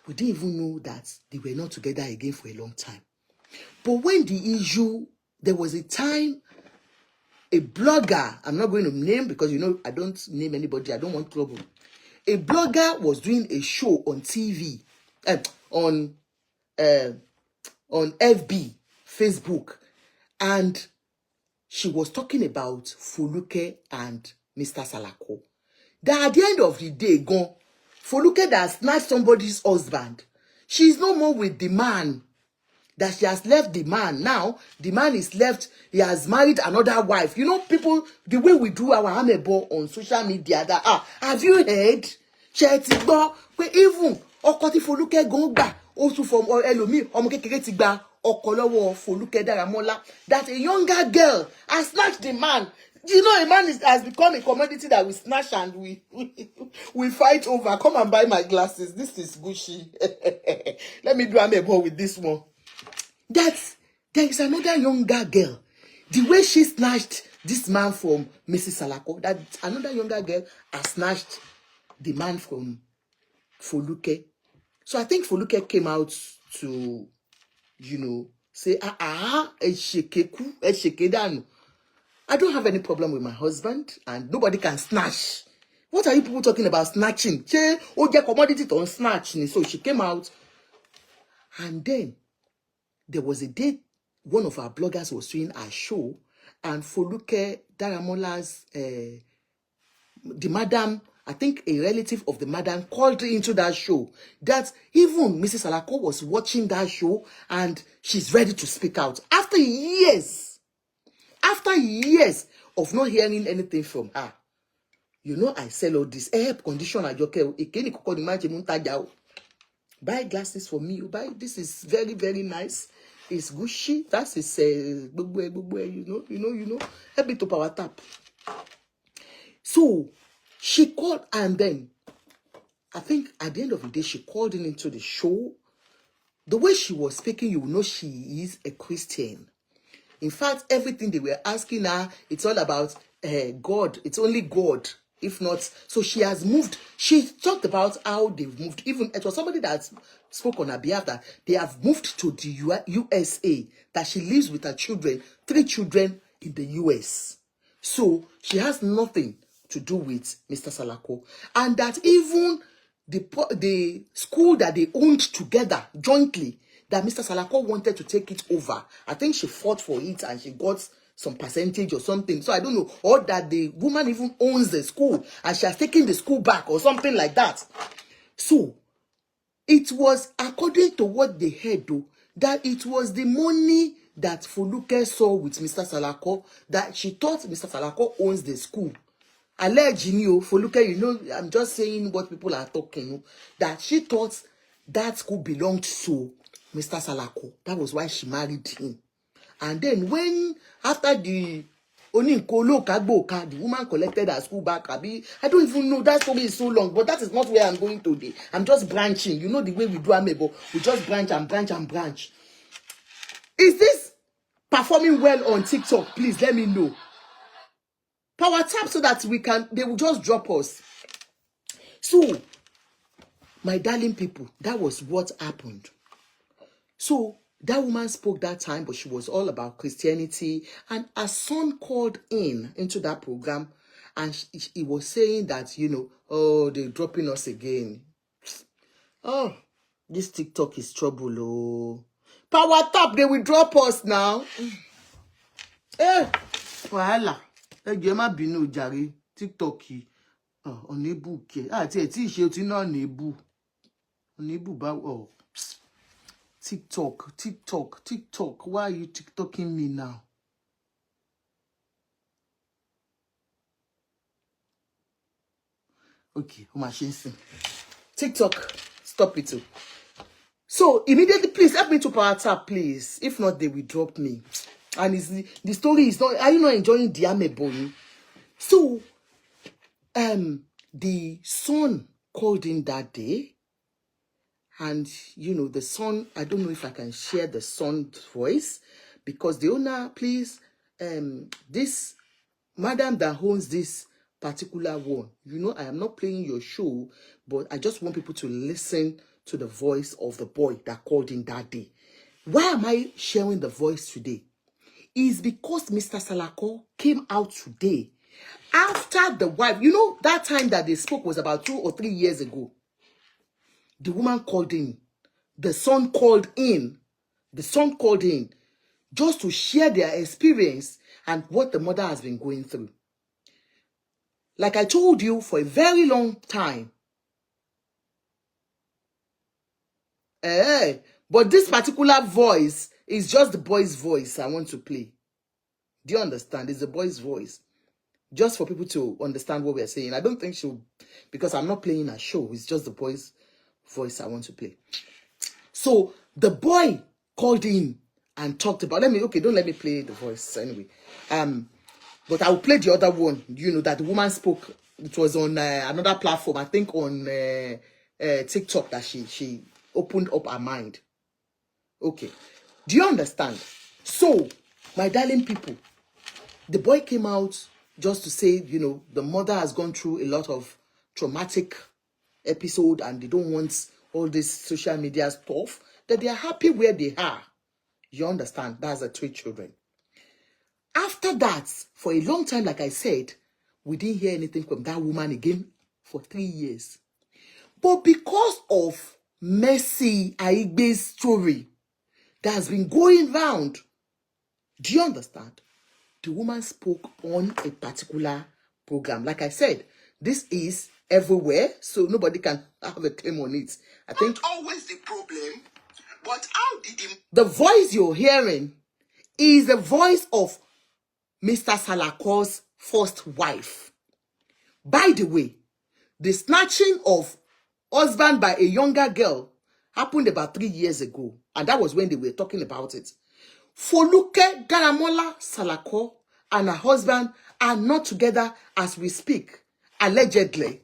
We didn't even know that they were not together again for a long time. But when the issue, there was a time a blogger, I'm not going to name because you know I don't name anybody, I don't want trouble. A blogger was doing a show on TV, on FB, Facebook, and she was talking about Foluke and Mr. Salako. That at the end of the day, gone, Foluke that snatched somebody's husband, she's no more with the man. That she has left the man. Now, the man is left, he has married another wife. You know, people, the way we do our amebo on social media, that, have you heard? Even, Okoti Foluke Gongba, also from Elomi, Omokeke Tigba, Okolowo Foluke Daramola, that a younger girl has snatched the man. You know, a man has become a commodity that we snatch and we fight over. Come and buy my glasses. This is Gucci. Let me do amebo with this one. That there is another younger girl. The way she snatched this man from Mrs. Salako, that another younger girl has snatched the man from Foluke. So I think Foluke came out to, you know, say, I don't have any problem with my husband and nobody can snatch. What are you people talking about snatching? Commodity to snatch. So she came out and then there was a day one of our bloggers was doing a show and Foluke Daramola's, the madam, I think a relative of the madam called into that show that even Mrs. Salako was watching that show and she's ready to speak out. After years of not hearing anything from her. You know, I sell all this air conditioner. Buy glasses for me. Buy this is very, very nice. It's Gucci. That is you know. Help me to power tap. So she called and then I think at the end of the day she called into the show. The way she was speaking, you know she is a Christian. In fact, everything they were asking her, it's all about God. It's only God. If not, so she has moved. She talked about how they've moved. Even it was somebody that spoke on her behalf that they have moved to the USA. That she lives with her children, 3 children in the US. So she has nothing to do with Mr. Salako, and that even the school that they owned together jointly, that Mr. Salako wanted to take it over. I think she fought for it and she got some percentage or something. So I don't know. Or that the woman even owns the school and she has taken the school back or something like that. So it was according to what they heard though, that it was the money that Foluke saw with Mr. Salako that she thought Mr. Salako owns the school. Allegedly, Foluke, you know, I'm just saying what people are talking, that she thought that school belonged to Mr. Salako. That was why she married him. And then when, after the woman collected her school back, I don't even know, that story is so long, but that is not where I'm going today. I'm just branching. You know the way we do amebo. We just branch and branch and branch. Is this performing well on TikTok? Please let me know. Power tap so that they will just drop us. So, my darling people, that was what happened. So, that woman spoke that time, but she was all about Christianity. And her son called into that program. And he was saying that, you know, oh, they're dropping us again. Oh, this TikTok is trouble, oh. Power tap, they will drop us now. Wahala. Má bínú jàre TikTok yìí. Unable ke. Àti ẹ̀ tí ìṣe o ti náà unable bá TikTok. Why are you TikToking me now? Okay, TikTok, stop it too. So immediately, please help me to power tap, please. If not, they will drop me. And the story is not. Are you not enjoying the amebo? So, the son called in that day, and you know the son. I don't know if I can share the son's voice because the owner, please, this madam that owns this particular one. You know, I am not playing your show, but I just want people to listen to the voice of the boy that called in that day. Why am I sharing the voice today? Is because Mr. Salako came out today after the wife. You know, that time that they spoke was about 2 or 3 years ago. The woman called in. The son called in. The son called in just to share their experience and what the mother has been going through. Like I told you, for a very long time. But this particular voice is just the boy's voice I want to play. Do you understand? It's the boy's voice. Just for people to understand what we're saying. I don't think she'll, because I'm not playing a show. It's just the boy's voice I want to play. So the boy called in and talked about, don't let me play the voice anyway. But I will play the other one, you know, that the woman spoke. It was on another platform, I think on TikTok, that she opened up her mind. Okay. Do you understand? So, my darling people, the boy came out just to say, you know, the mother has gone through a lot of traumatic episode and they don't want all this social media stuff, that they are happy where they are. You understand? That's the 3 children. After that, for a long time, like I said, we didn't hear anything from that woman again for 3 years. But because of Mercy Aigbe's story that has been going round, do you understand? The woman spoke on a particular program. Like I said, this is everywhere, so nobody can have a claim on it. I think not always the problem, but how did the voice you're hearing is the voice of Mr. Salako's first wife. By the way, the snatching of husband by a younger girl happened about 3 years ago, and that was when they were talking about it. Foluke Daramola Salako and her husband are not together as we speak, allegedly,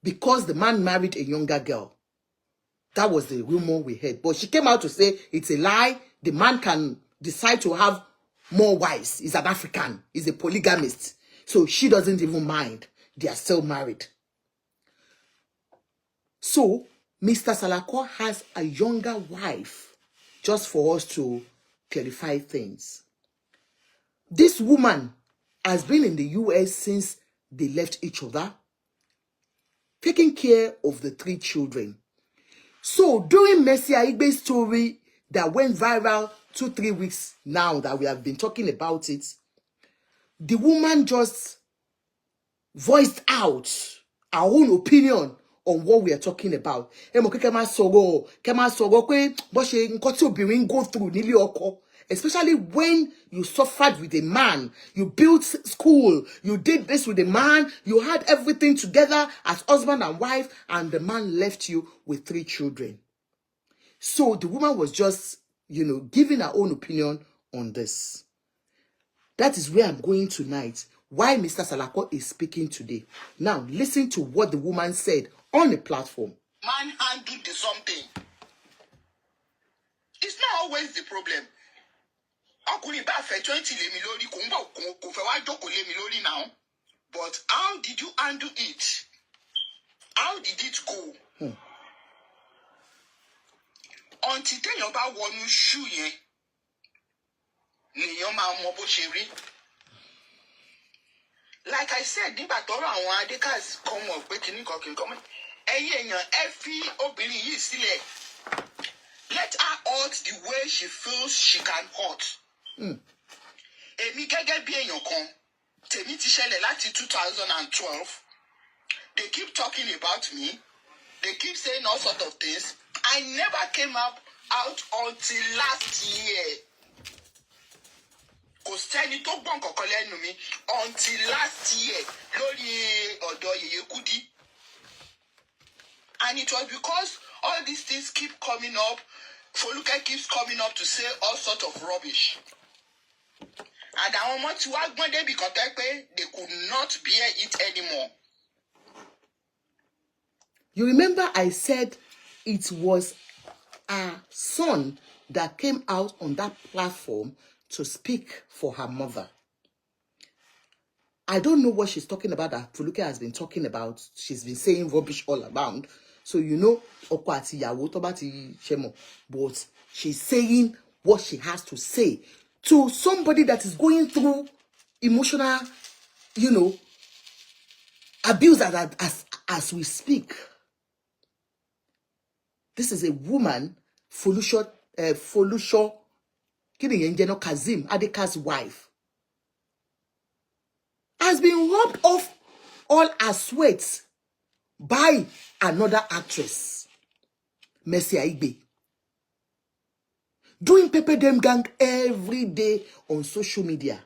because the man married a younger girl. That was the rumor we heard. But she came out to say it's a lie. The man can decide to have more wives. He's an African. He's a polygamist. So she doesn't even mind. They are still married. So Mr. Salako has a younger wife, just for us to clarify things. This woman has been in the US since they left each other, taking care of the 3 children. So during Mercy Aigbe's story that went viral 2-3 weeks now that we have been talking about it, the woman just voiced out her own opinion on what we are talking about. Especially when you suffered with a man, you built school, you did this with a man, you had everything together as husband and wife, and the man left you with 3 children. So the woman was just, you know, giving her own opinion on this. That is where I'm going tonight. Why Mr. Salako is speaking today. Now, listen to what the woman said on the platform. Man handled something. It's not always the problem. But how did you handle it? How did it go? Until then, you're about one shoe, like I said, nígbà tọ́rọ̀ àwọn Adekas come up pé kíní kan come. Let her hurt the way she feels she can hurt. Èmi gẹ́gẹ́ bí èèyàn kan, tèmi ti ṣẹlẹ̀ láti 2012. They keep talking about me. They keep saying all sorts of things. I never came out until last year. Kò sẹ́ni tó gbọ́n kankan lẹ́nu mi until last year lórí ọ̀dọ̀ Yèyé Kudi. And it was because all these things keep coming up. Foluke keeps coming up to say all sorts of rubbish. And àwọn ọmọ tí wá gbọ́n débi kan tẹ́ pé they could not bear it anymore. You remember I said it was her son that came out on that platform to speak for her mother. I don't know what she's talking about that Foluke has been talking about. She's been saying rubbish all around. So you know, ọkọ àti ìyàwó tó bá ti ṣe mọ̀, but she's saying what she has to say to somebody that is going through emotional, you know, abuse as we speak. This is a woman, Foluke Kazeem Adeka's wife, has been robbed of all her sweat by another actress, Mercy Aigbe, doing Pepe Dem Gang every day on social media.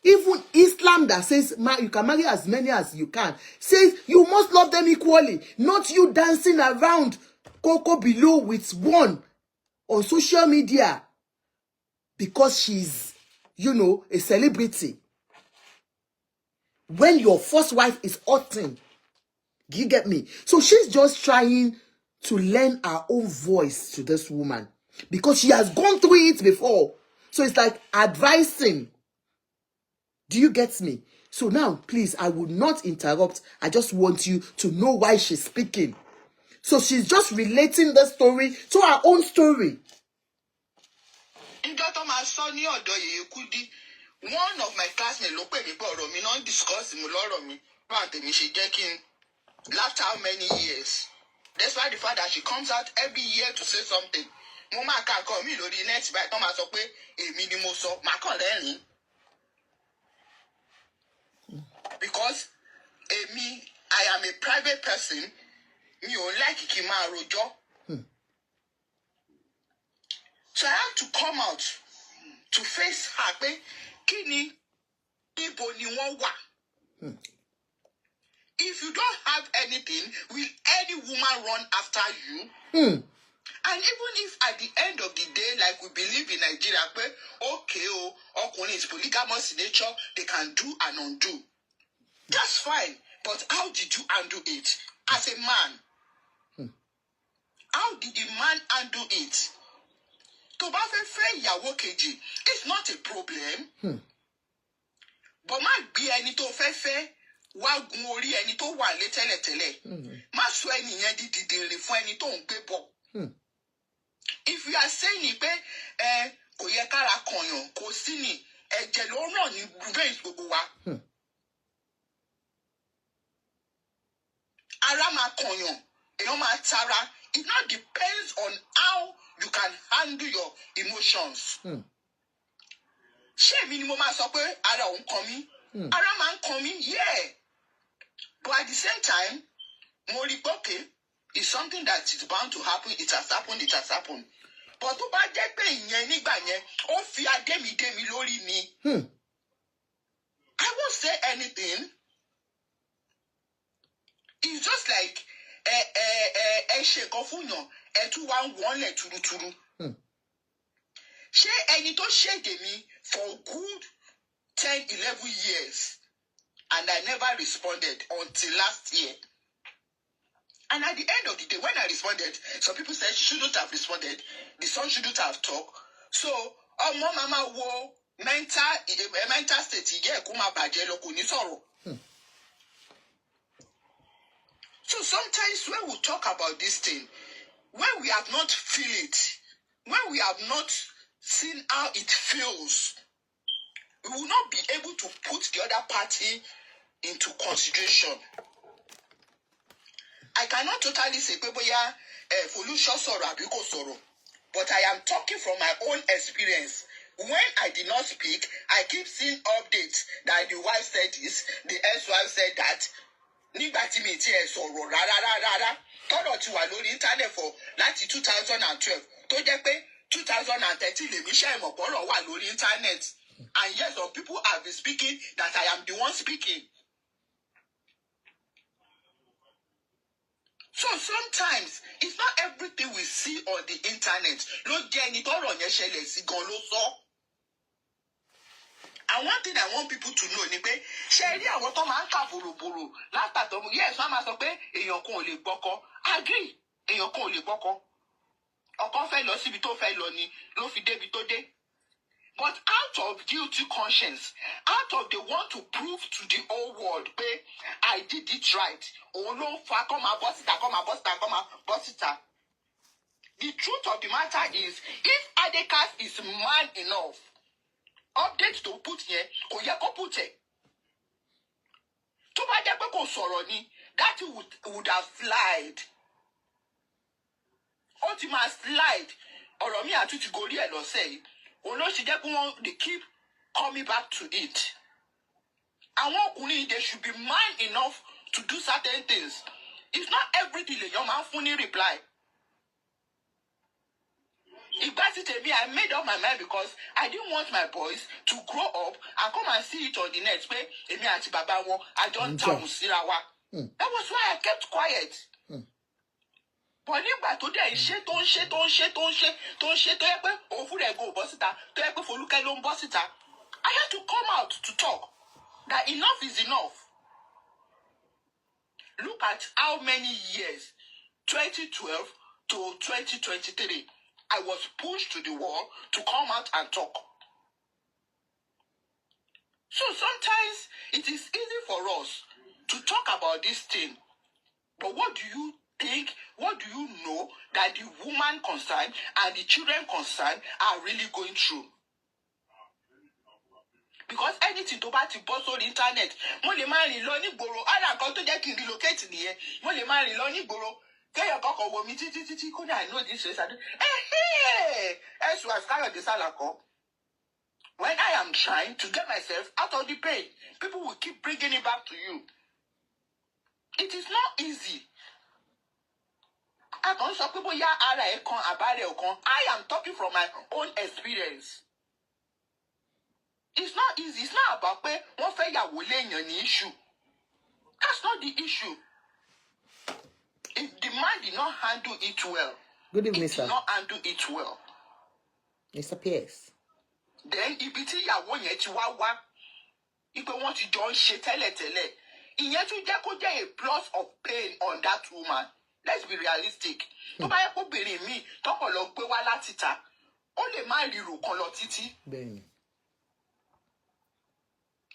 Even Islam that says you can marry as many as you can, says you must love them equally, not you dancing around Coco below with one on social media because she's, you know, a celebrity. When your first wife is hurting, do you get me? So she's just trying to lend her own voice to this woman because she has gone through it before. So it's like advising. Do you get me? So now, please, I would not interrupt. I just want you to know why she's speaking. So she's just relating the story to her own story. One of my classmates ló pè mí pé ọ̀rọ̀ mi náà discuss mo lọ́rọ̀ mi báwọn tèmi ṣe jẹ́ kí n after how many years. Despite the fact that she comes out every year to say something. Mo máa ka nǹkan mi lórí net báyìí tán máa sọ pé èmi ni mo sọ màá kàn rẹ́rìn-ín. Because I am a private person, mi ò like kí n máa rojọ́. So I have to come out to face her pé kí ni ibo ni wọ́n wà. If you don't have anything, will any woman run after you? And even if at the end of the day, like we believe in Nigeria, okay, ọkùnrin is polygamous in nature, they can do and undo. That's fine. But how did you undo it as a man? How did the man undo it? Tó bá fẹ́ fẹ́ ìyàwó kejì, it's not a problem. But má gbé ẹni tó fẹ́ fẹ́ wá gun orí ẹni tó wà lé tẹ́lẹ̀tẹ́lẹ̀. Má sọ ẹni yẹn di dìdìrì fún ẹni tó ń gbé bọ̀. If you are saying pé kò yẹ kára kọ̀yàn kò sí ni ẹ̀jẹ̀ ló ràn ní veins gbogbo wa. Ara máa kọ̀yàn, èèyàn máa tara. It now depends on how you can handle your emotions. Ṣé èmi ni mo máa sọ pé ara òun kàn mí? Ara máa ń kàn mí, yeah. But at the same time, mo rí pé okay, it's something that is bound to happen. It has happened, it has happened. But tó bá jẹ́ pé ìyẹn nígbà yẹn, ó fi adé mi lórí ni. I won't say anything. It's just like ẹ ṣe nǹkan fún yàn, ẹ tún wá ń wọ́nlẹ̀ turuturu. Ṣé ẹni tó ṣèdè mi for good 10-11 years and I never responded until last year. And at the end of the day, when I responded, some people said she shouldn't have responded. The son shouldn't have talked. So, mama wo mental state yẹ kó má bàjẹ́ lọ kò ní sọ̀rọ̀. So sometimes when we talk about this thing, when we have not feel it, when we have not seen how it feels, we will not be able to put the other party into consideration. I cannot totally say pé bóyá Foluke sọ̀rọ̀ àbí kò sọ̀rọ̀, but I am talking from my own experience. When I did not speak, I keep seeing updates that the wife said this, the ex-wife said that. Nígbà tí mi ti ẹ̀ sọ̀rọ̀ rárá tọ́rọ̀ ti wà lórí internet for láti 2012 tó jẹ́ pé 2013 lèmi ṣe ìmọ̀pọ̀rọ̀ wà lórí internet. And yes, some people have been speaking that I am the one speaking. So sometimes it's not everything we see on the internet. Ló jẹ́ ẹni tọ́rọ̀ yẹn ṣẹlẹ̀ sí gan ló sọ. And one thing I want people to know ni pé ṣe rí àwọn tó máa ń kà bòròbòrò látàtọ̀ mu. Yes, wọ́n máa sọ pé èèyàn kan ò lè gbọ́kọ. Agree, èèyàn kan ò lè gbọ́kọ. Ọkọ fẹ́ lọ síbi tó fẹ́ lọ ni ló fi débi tó dé. But out of guilty conscience, out of they want to prove to the whole world, hey, I did it right. Oh no, come and bust it, come and bust it, come and bust it. The truth of the matter is, if Adekas is man enough, update to put here, kò yẹ kó put it. Tó bá jẹ́ pé kò sọ̀rọ̀ ni, that would have slide. Ó ti máa slide. Ọ̀rọ̀ mi àtúntì gorí ẹ̀ lọ́sẹ̀ yìí. Òun ló ṣe jẹ́ pé wọ́n they keep coming back to it. Àwọn ọkùnrin they should be man enough to do certain things. It's not everything lèèyàn máa ń fún ní reply. I made up my mind because I didn't want my boys to grow up and come and see it on the net. I don't tell Musirawa. That was why I kept quiet. But nígbà tó dé ṣe tó ń ṣe tó yẹ pé òun fúnra ẹ̀ go bọ́ síta tó yẹ pé Foluke ló ń bọ́ síta. I had to come out to talk that enough is enough. Look at how many years, 2012 to 2023. I was pushed to the wall to come out and talk. So sometimes it is easy for us to talk about this thing. But what do you think, what do you know that the woman concerned and the children concerned are really going through? Because anything tó bá ti bọ́ sórí internet, mo lè máa rìn lọ nígboro, ara nǹkan tó jẹ́ kí n relocate nìyẹn, mo lè máa rìn lọ nígboro. I know this is when I am trying to get myself out of the pain, people will keep bringing it back to you. It is not easy. I am talking from my own experience. It's not easy. It's not about one issue. That's not the issue. If the man did not handle it well, good evening, sir. Did not handle it well. Mr. Pierce. Then ibi tí ìyàwó yẹn ti wá ipe wọ́n ti jọ ń ṣe tẹ́lẹ̀tẹ́lẹ̀. Ìyẹn tún jẹ́ kó jẹ́ a plus of pain on that woman. Let's be realistic. Tó bá yẹ kó bèrè mí tọkọ lọ gbé wá láti ta, ó lè má ríro kan lọ títí. Bẹ́ẹ̀ni.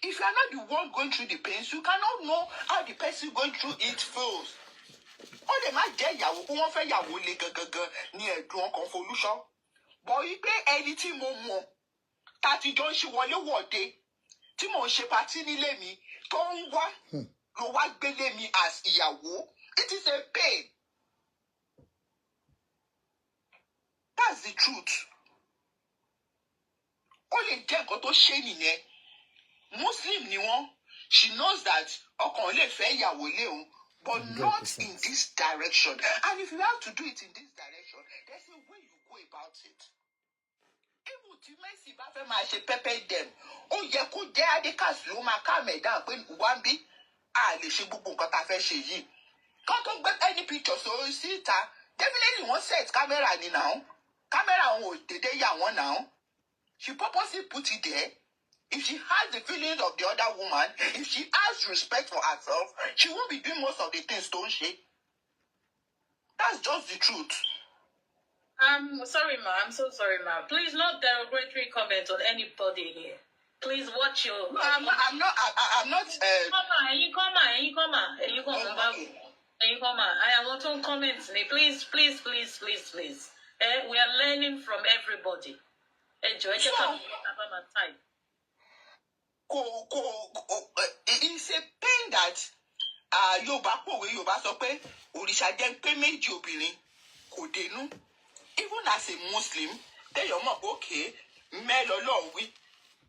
If you are not the one going through the pains, you cannot know how the person going through it feels. Ó lè má jẹ́ ìyàwó kó wọ́n fẹ́ yàwó le gangan ní ẹ̀dùn ọkàn Folúṣọ́. Bọ̀ wípé ẹni tí mo mọ̀ tá ti jọ ń ṣe wọlé wọ̀de tí mò ń ṣe patí nílé mi tó ń wá ló wá gbélé mi as ìyàwó. It is a pain. That's the truth. Ó lè jẹ́ nǹkan tó ṣe nìyẹn. Muslim ni wọ́n. She knows that ọkàn lè fẹ́ ìyàwó lé òun. But 100%. Not in this direction. And if you have to do it in this direction, there's a way you go about it. Even tí Messi bá fẹ́ máa ṣe pepper dem, ó yẹ kó jẹ́ Adekas ló máa calm ẹ̀ down pé wọ́n bí a lè ṣe gbogbo nǹkan tá a fẹ́ ṣe yìí. Kán tó gbé any picture sórí síta, definitely wọ́n set camera ni now. Camera wọn ò dédé yà wọ́n now. She purposely put it there. If she has the feelings of the other woman, if she has respect for herself, she won't be doing most of the things, don't she? That's just the truth. I'm sorry, ma. I'm so sorry, ma. Please, not derogatory comment on anybody here. Please watch your. I'm not. Come on. I am not on comments. Please. We are learning from everybody. Enjoy your time. It's a pain that Yorùbá pòwe Yorùbá sọ pé òrìṣà jẹ́ pé méjì obìnrin kò dénú. Even as a Muslim, tell your mom, okay, male or law,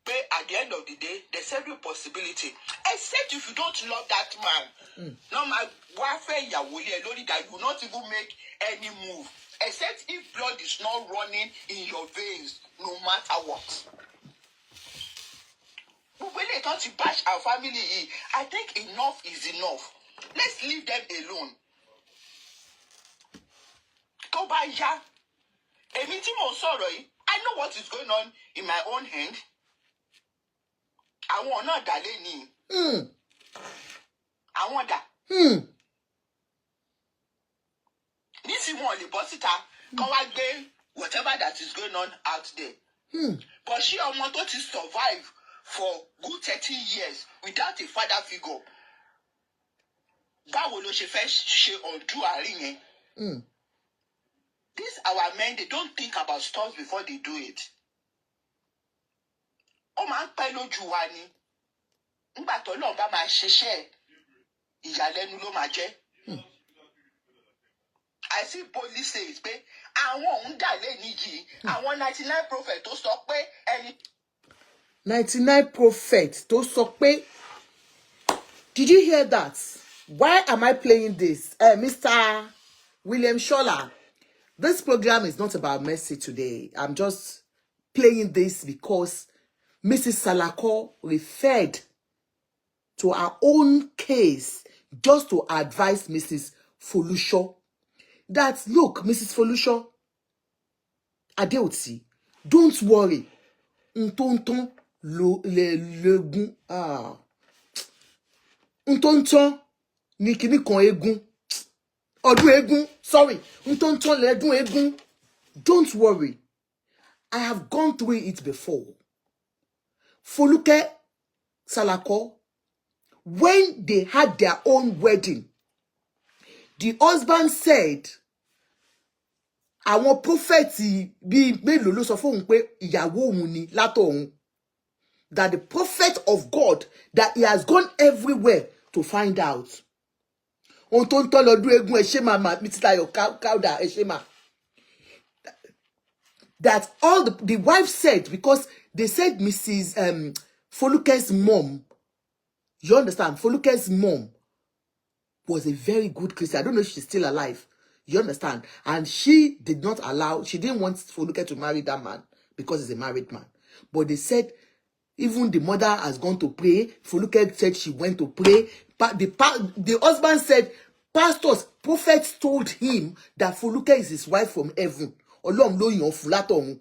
but at the end of the day, there's every possibility. Except if you don't love that man. No matter warfare that you will not even make any move. Except if blood is not running in your veins, no matter what. When they come to bash our family, I think enough is enough. Let's leave them alone. Tobaya, èmi tí mo sọ̀rọ̀ yìí, I know what is going on in my own hand. Àwọn náà dà lé ní. Àwọn dà. Nísìnyí wọn lè bọ́ síta kán wá gbé whatever that is going on out there. But she ọmọ tó ti survive for good 30 years without a father figure. Báwo ló ṣe fẹ́ ṣe undo àárín yẹn? These our men, they don't think about stuff before they do it. Ó máa ń pẹ́ lójú wa ni. Nígbà tó lọ́n bá máa ṣiṣẹ́ ìyàlẹ́nu ló máa jẹ́. I see boldly say it pé àwọn òun dà lẹ́ni yìí, àwọn 99 prophet tó sọ pé ẹni. 99 prophet tó sọ pé. Did you hear that? Why am I playing this? Mr. William Shola, this program is not about mercy today. I'm just playing this because Mrs. Salako referred to her own case just to advise Mrs. Folusho that, look, Mrs. Folusho, Adeoti, don't worry. Ntonton legun Ntonton ni kini kan egun. Ọdún egun, sorry. Ntonton ledun egun. Don't worry. I have gone through it before. Foluke Salako, when they had their own wedding, the husband said, àwọn prophets bí mélòó ló sọ fóun pé ìyàwó òun ni látọ̀run, that the prophet of God, that he has gone everywhere to find out. Ohun tó ń tọ́ lọ́dún eégún ẹ ṣé màmá mi ti tayọ̀ káúdà ẹ ṣé mà. That all the wife said, because they said Mrs. Foluke's mom, you understand, Foluke's mom was a very good Christian. I don't know if she's still alive. You understand? And she did not allow, she didn't want Foluke to marry that man because he's a married man. But they said, even the mother has gone to pray. Foluke said she went to pray. But the husband said, pastors, prophets told him that Foluke is his wife from heaven. Ọlọ́run ló yàn fún látọ̀run.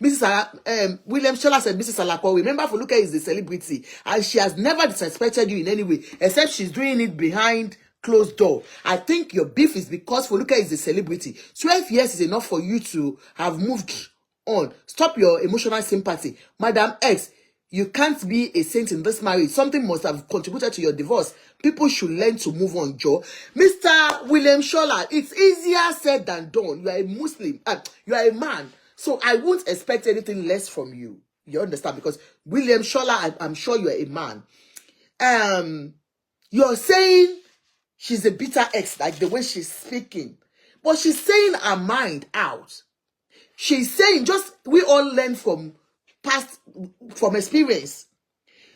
Mrs. William Shola said, Mrs. Salako, remember Foluke is a celebrity and she has never disrespected you in any way, except she's doing it behind closed door. I think your beef is because Foluke is a celebrity. 12 years is enough for you to have moved on. Stop your emotional sympathy. Madam X, you can't be a saint in this marriage. Something must have contributed to your divorce. People should learn to move on, Joe. Mr. William Shola, it's easier said than done. You are a Muslim. You are a man. So I won't expect anything less from you. You understand? Because William Shola, I'm sure you are a man. You're saying she's a bitter ex, like the way she's speaking. But she's saying her mind out. She's saying, we all learn from experience.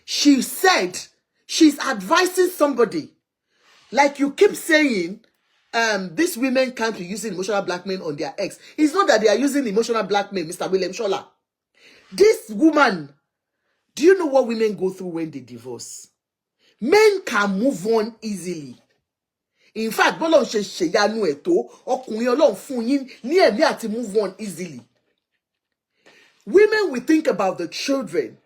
She said she's advising somebody. Like you keep saying, these women can't be using emotional blackmail on their ex. It's not that they are using emotional blackmail, Mr. William Shola. This woman, do you know what women go through when they divorce? Men can move on easily. In fact, bọ́lọ́run ṣe ṣèyanu ẹ̀tọ́, ọkùnrin Ọlọ́run fún yín ní ẹ̀mí àti move on easily. Women will think about the children.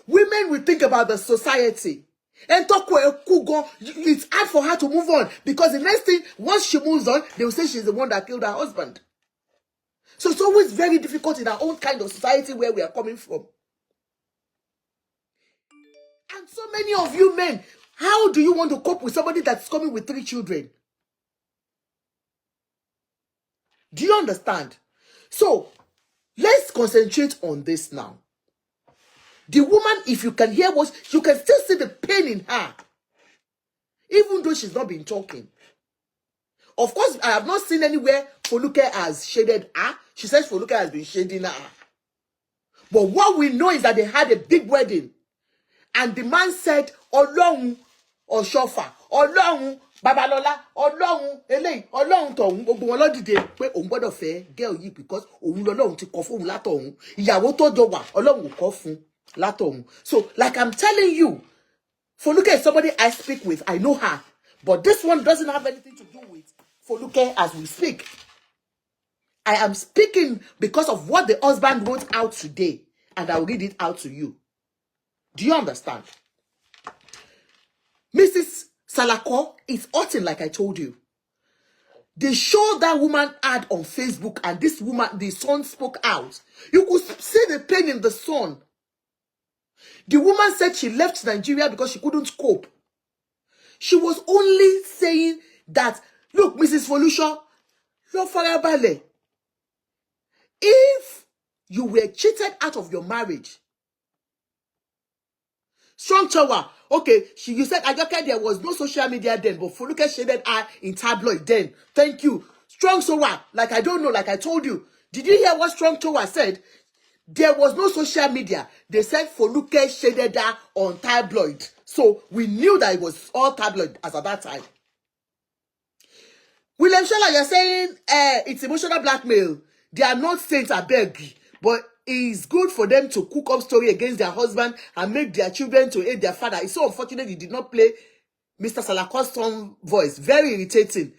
Women will think about the society. And it's hard for her to move on because the next thing, once she moves on, they will say she's the one that killed her husband. So it's always very difficult in our own kind of society where we are coming from. And so many of you men, how do you want to cope with somebody that's coming with 3 children? Do you understand? So let's concentrate on this now. The woman, if you can hear what, you can still see the pain in her. Even though she's not been talking. Of course, I have not seen anywhere Foluke has shaded her. She says Foluke has been shading her. But what we know is that they had a big wedding. And the man said, Ọlọ́run Ọ̀ṣọ́fà, Ọlọ́run Babalola, Ọlọ́run eléyìí, Ọlọ́run tọ̀hún, gbogbo wọn ló dìde pé òun gbọ́dọ̀ fẹ́ girl yìí because òun lọ́lọ́run ti kọ fún òun látọ̀hún. Ìyàwó tó jọ wà, Ọlọ́run kọ fún látọ̀hún. So, like I'm telling you, Foluke is somebody I speak with. I know her. But this one doesn't have anything to do with Foluke as we speak. I am speaking because of what the husband wrote out today. And I'll read it out to you. Do you understand? Mrs. Salako is hurting, like I told you. the show that woman had on Facebook, and this woman, the son spoke out. You could see the pain in the son. The woman said she left Nigeria because she couldn't cope. She was only saying that, look, Mrs. Folusha, lo farabale. If you were cheated out of your marriage, strong chower. Okay, you said Ajoke there was no social media then, but Foluke shaded her in tabloid then. Thank you. Strong chower. Like I don't know, like I told you. Did you hear what Strong chower said? There was no social media. They said Foluke shaded her on tabloid. So we knew that it was all tabloid as at that time. William Shola, you're saying it's emotional blackmail. They are not saints, I beg. But it's good for them to cook up story against their husband and make their children to aid their father. It's so unfortunate he did not play Mr. Salako's song voice. Very irritating.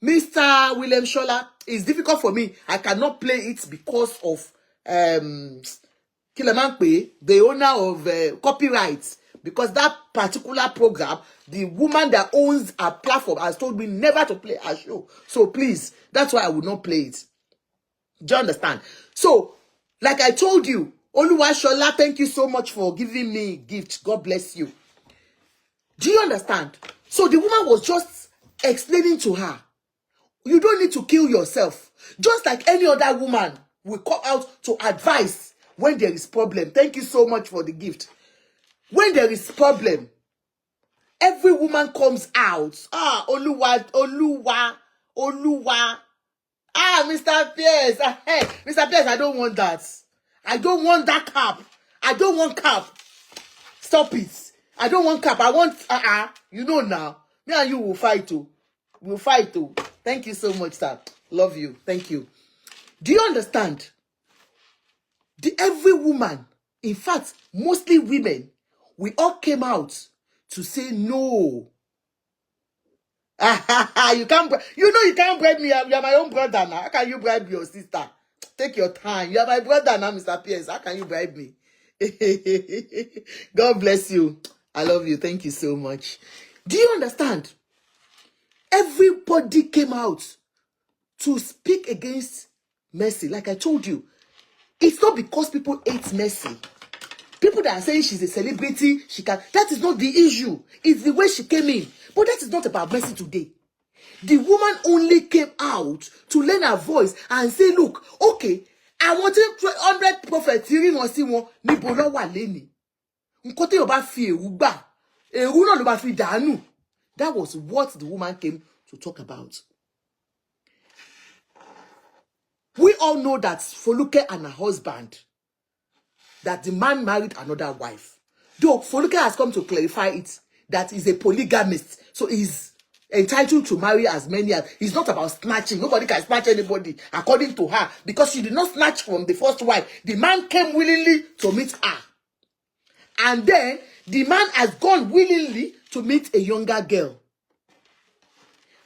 Mr. William Shola, it's difficult for me. I cannot play it because of Kilemankwe, the owner of copyrights. Because that particular program, the woman that owns a platform has told me never to play a show. So please, that's why I will not play it. Do you understand? So, like I told you, Oluwashola, thank you so much for giving me a gift. God bless you. Do you understand? So the woman was just explaining to her, you don't need to kill yourself. Just like any other woman will come out to advise when there is problem. Thank you so much for the gift. When there is problem, every woman comes out. Oluwa. Mr. Pierce. Hey, Mr. Pierce, I don't want that. I don't want that cap. I don't want cap. Stop it. I don't want cap. I want, you know now. Me and you will fight too. We'll fight too. Thank you so much, sir. Love you. Thank you. Do you understand? Every woman, in fact, mostly women, we all came out to say no. You can't, you can't bribe me. You are my own brother now. How can you bribe your sister? Take your time. You are my brother now, Mr. Pierce. How can you bribe me? God bless you. I love you. Thank you so much. Do you understand? Everybody came out to speak against Mercy. Like I told you, it's not because people hate Mercy. People that are saying she's a celebrity, that is not the issue. It's the way she came in. But that is not about Mercy today. The woman only came out to lend her voice and say, look, okay, I want 100 prophets hearing or see one, níbo ló wà lẹ́ni. Nǹkan tí ó bá fi èrú gbà, èrú náà ló bá fi dànù. That was what the woman came to talk about. We all know that Foluke and her husband, that the man married another wife. Though Foluke has come to clarify it, that he's a polygamist. So he's entitled to marry as many as... It's not about snatching. Nobody can snatch anybody, according to her. Because she did not snatch from the first wife. The man came willingly to meet her. And then, the man has gone willingly to meet a younger girl.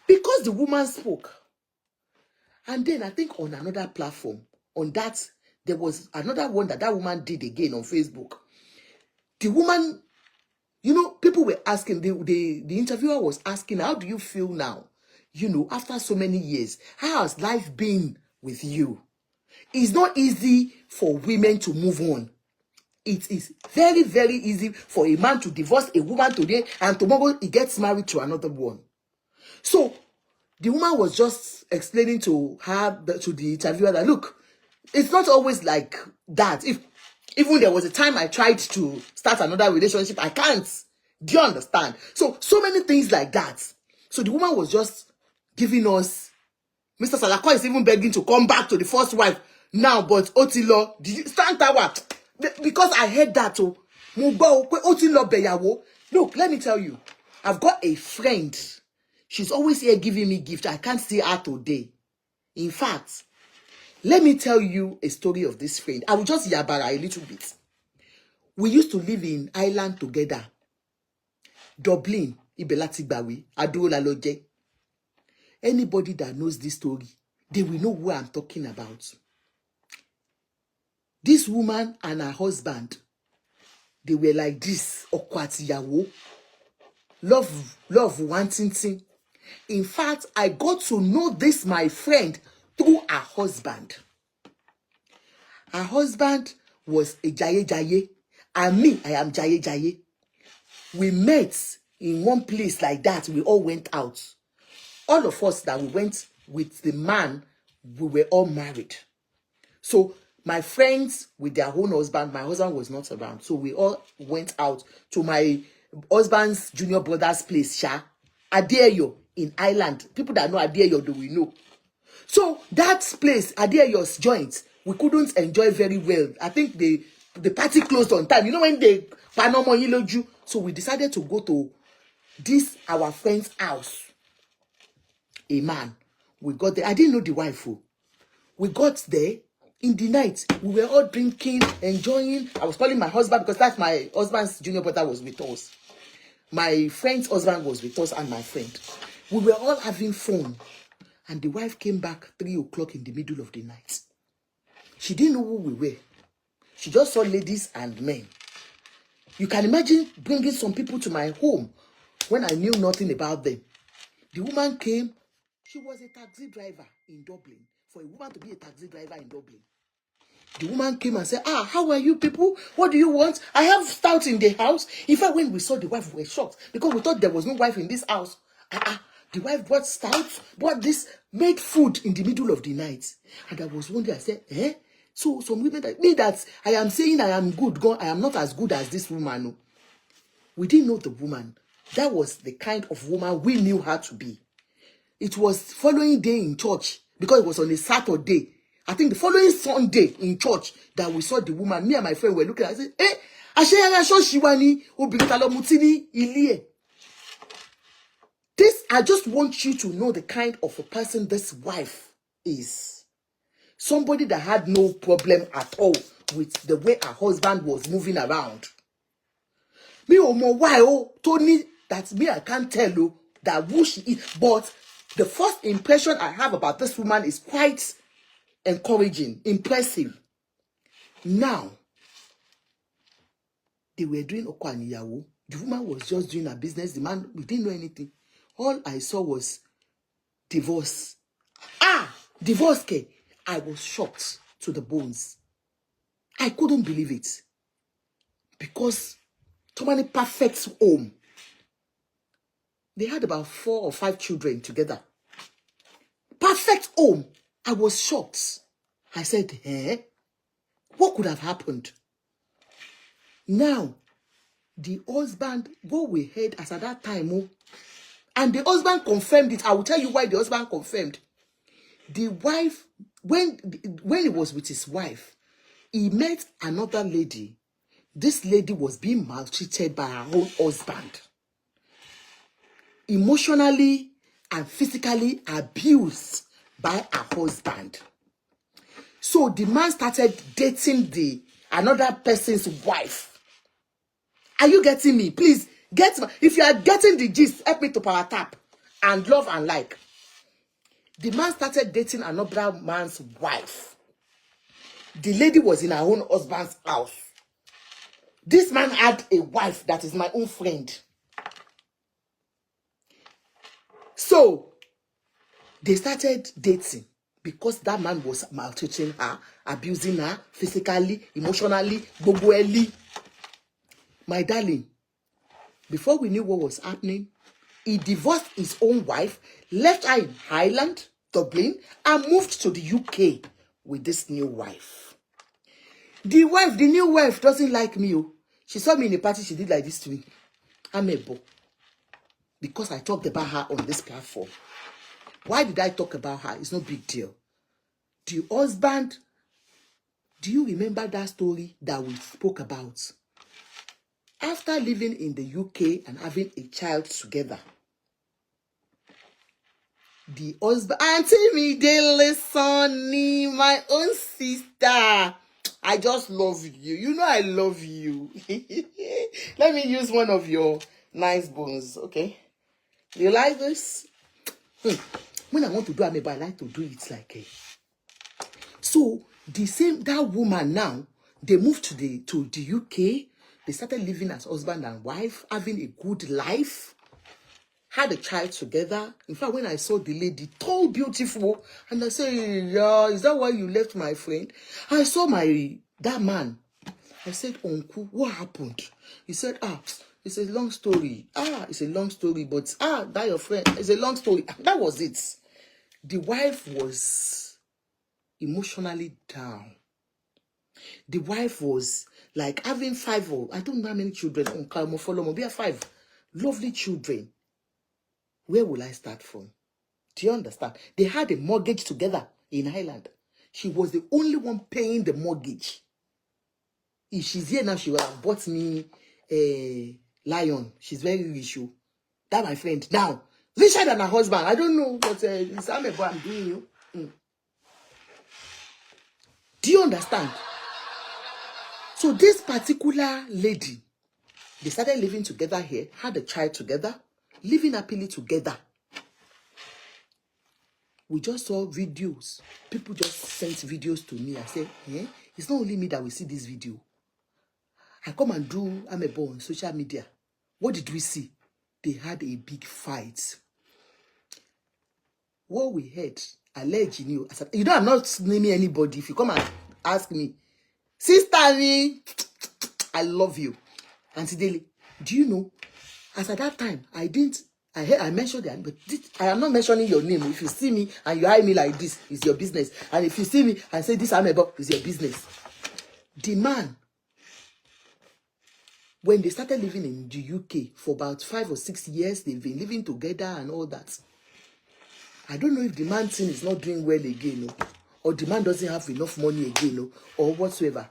Because the woman spoke. And then, I think on another platform, on that, there was another one that woman did again on Facebook. The woman, people were asking, the interviewer was asking, how do you feel now? After so many years, how has life been with you? It's not easy for women to move on. It is very, very easy for a man to divorce a woman today and tomorrow he gets married to another one. So, the woman was just explaining to her, to the interviewer, that look, it's not always like that. Even there was a time I tried to start another relationship, I can't. Do you understand? So many things like that. So the woman was just giving us, Mr. Salako is even begging to come back to the first wife now, but Otilo, did you stand tower? Because I heard that too. Otilo beyawo. Look, let me tell you, I've got a friend. She's always here giving me gifts. I can't see her today. In fact, let me tell you a story of this friend. I will just yabara a little bit. We used to live in Ireland together. Dublin, Ibelatigbawe, Adurolaloje. Anybody that knows this story, they will know who I'm talking about. This woman and her husband, they were like this, okwatiyawo. Love wanting thing. In fact, I got to know this, my friend, through her husband. Her husband was a jaye, and me, I am jaye. We met in one place like that. We all went out. All of us that we went with the man, we were all married. So my friends with their own husband, my husband was not around. So we all went out to my husband's junior brother's place, Adeyo in Ireland. People that know Adeyo, do we know? So that place, Adeyo's joint, we couldn't enjoy very well. I think the party closed on time. You know when they panomo yiloju. So we decided to go to this our friend's house. A man. We got there. I didn't know the wife. We got there in the night. We were all drinking, enjoying. I was calling my husband because that's my husband's junior brother was with us. My friend's husband was with us and my friend. We were all having fun. And the wife came back 3 o'clock in the middle of the night. She didn't know who we were. She just saw ladies and men. You can imagine bringing some people to my home when I knew nothing about them. The woman came. She was a taxi driver in Dublin. For a woman to be a taxi driver in Dublin. The woman came and said, how are you people? What do you want? I have stout in the house. In fact, when we saw the wife, we were shocked because we thought there was no wife in this house. The wife brought stout, brought this, made food in the middle of the night. And I was wondering, I said, So some women that I am saying I am good, God, I am not as good as this woman. No. We didn't know the woman. That was the kind of woman we knew her to be. It was following day in church because it was on a Saturday. I think the following Sunday in church that we saw the woman. Me and my friend were looking at it. I said, This, I just want you to know the kind of a person this wife is. Somebody that had no problem at all with the way her husband was moving around. Me why Tony, that me I can't tell you that who she is. But the first impression I have about this woman is quite encouraging, impressive. Now, they were doing Okwaniyawo. The woman was just doing her business. The man, we didn't know anything. All I saw was divorce. Divorce. I was shocked to the bones. I couldn't believe it. Because so many perfect home. They had about 4 or 5 children together. Perfect home. I was shocked. I said, what could have happened? Now, the husband, what we heard as at that time, and the husband confirmed it. I will tell you why the husband confirmed. The wife, when he was with his wife, he met another lady. This lady was being maltreated by her own husband. Emotionally and physically abused by her husband. So the man started dating another person's wife. Are you getting me? Please, if you are getting the gist, help me to power tap and love and like. The man started dating another man's wife. The lady was in her own husband's house. This man had a wife that is my own friend. So, they started dating because that man was maltreating her, abusing her physically, emotionally, boboeli. My darling, before we knew what was happening, he divorced his own wife, left her in Ireland, Dublin, and moved to the UK with this new wife. The new wife doesn't like me. She saw me in a party, she did like this to me. I'm a bo. Because I talked about her on this platform. Why did I talk about her? It's no big deal. The husband, do you remember that story that we spoke about? After living in the UK and having a child together, the husband, Auntie Midele Sonny, my own sister, I just love you. You know I love you. Let me use one of your nice bones, okay? You like this? When I want to do ameba, I like to do it like a. So that woman now, they moved to the UK. They started living as husband and wife, having a good life. had a child together. In fact, when I saw the lady, tall, beautiful, and I said, yeah, is that why you left my friend? I saw that man. I said, Uncle, what happened? He said, it's a long story. It's a long story, but that your friend, it's a long story. That was it. The wife was emotionally down. The wife was like having 5 or I don't know how many children. We have 5 lovely children. Where will I start from? Do you understand? They had a mortgage together in Ireland. She was the only one paying the mortgage. If she's here now, she would have bought me a lion. She's very rich. That my friend. Now, richer than her husband. I don't know, but it's amebo I'm doing you. Do you understand? So this particular lady, they started living together here, had a child together, living happily together. We just saw videos. People just sent videos to me. I said, it's not only me that will see this video. I come and do amebo on social media. What did we see? They had a big fight. What we heard, alleging you. I said, you know, I'm not naming anybody. If you come and ask me, Sister me, I love you. Auntie Daily, do you know? As at that time, I mentioned that, but I am not mentioning your name. If you see me and you eye me like this, it's your business. And if you see me and say this amebo, it's your business. The man, when they started living in the UK for about 5 or 6 years, they've been living together and all that. I don't know if the man thing is not doing well again, or the man doesn't have enough money again, or whatsoever.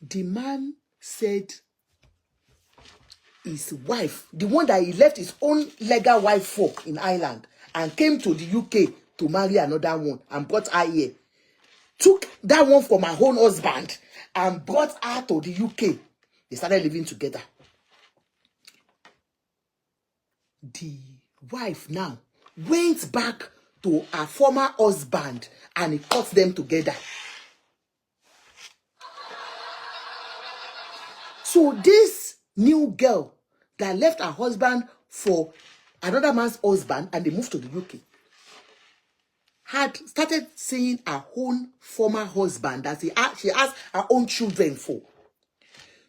The man said his wife, the one that he left his own legal wife for in Ireland, and came to the UK to marry another one and brought her here, took that one from her own husband and brought her to the UK. They started living together. The wife now went back to her former husband and he cut them together. So this new girl that left her husband for another man's husband and they moved to the UK had started seeing her own former husband that she has her own children for.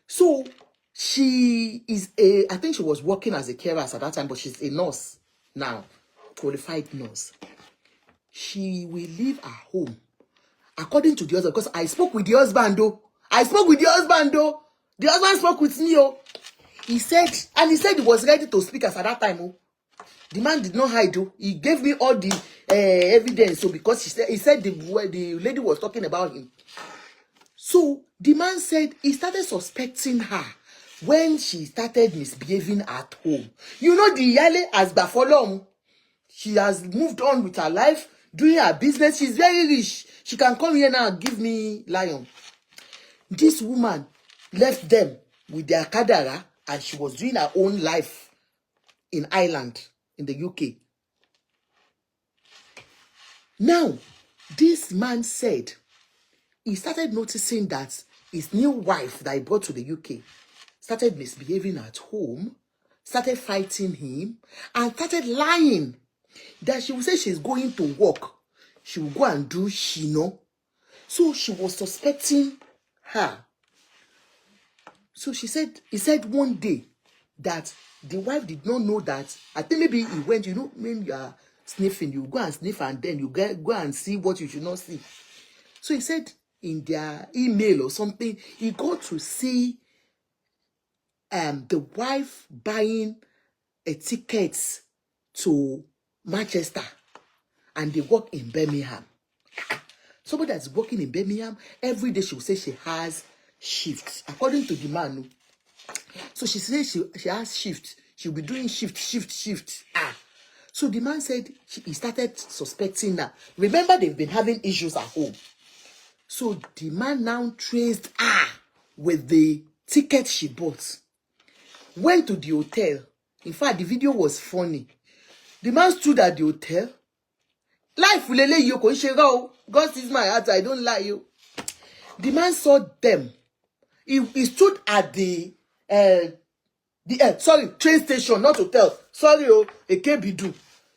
So she is I think she was working as a carer at that time, but she's a nurse now, qualified nurse. She will leave her home, according to the husband, because I spoke with the husband though. The husband spoke with me, He said he was ready to speak as at that time, The man did not hide, He gave me all the evidence, because he said the lady was talking about him. So the man said he started suspecting her when she started misbehaving at home. You know, the iyale has bafolom. She has moved on with her life, doing her business. She's very rich. She can come here now and give me lion. This woman left them with their kadara and she was doing her own life in Ireland, in the UK. Now, this man said he started noticing that his new wife that he brought to the UK started misbehaving at home, started fighting him, and started lying that she would say she's going to work. She will go and do shino. So she was suspecting her. So he said one day that the wife did not know that. I think maybe he went, when you are sniffing, you go and sniff and then you go and see what you should not see. So he said in their email or something, he got to see the wife buying a ticket to Manchester and they work in Birmingham. Somebody that's working in Birmingham, every day she will say she has shifts, according to the man. So she says she has shifts. She'll be doing shift. So the man said he started suspecting her. Remember, they've been having issues at home. So the man now traced her with the ticket she bought. Went to the hotel. In fact, the video was funny. The man stood at the hotel. Life will let you go. God sees my heart. I don't lie you. The man saw them. He stood at the Sorry, train station, not hotel. Sorry, it can't be do.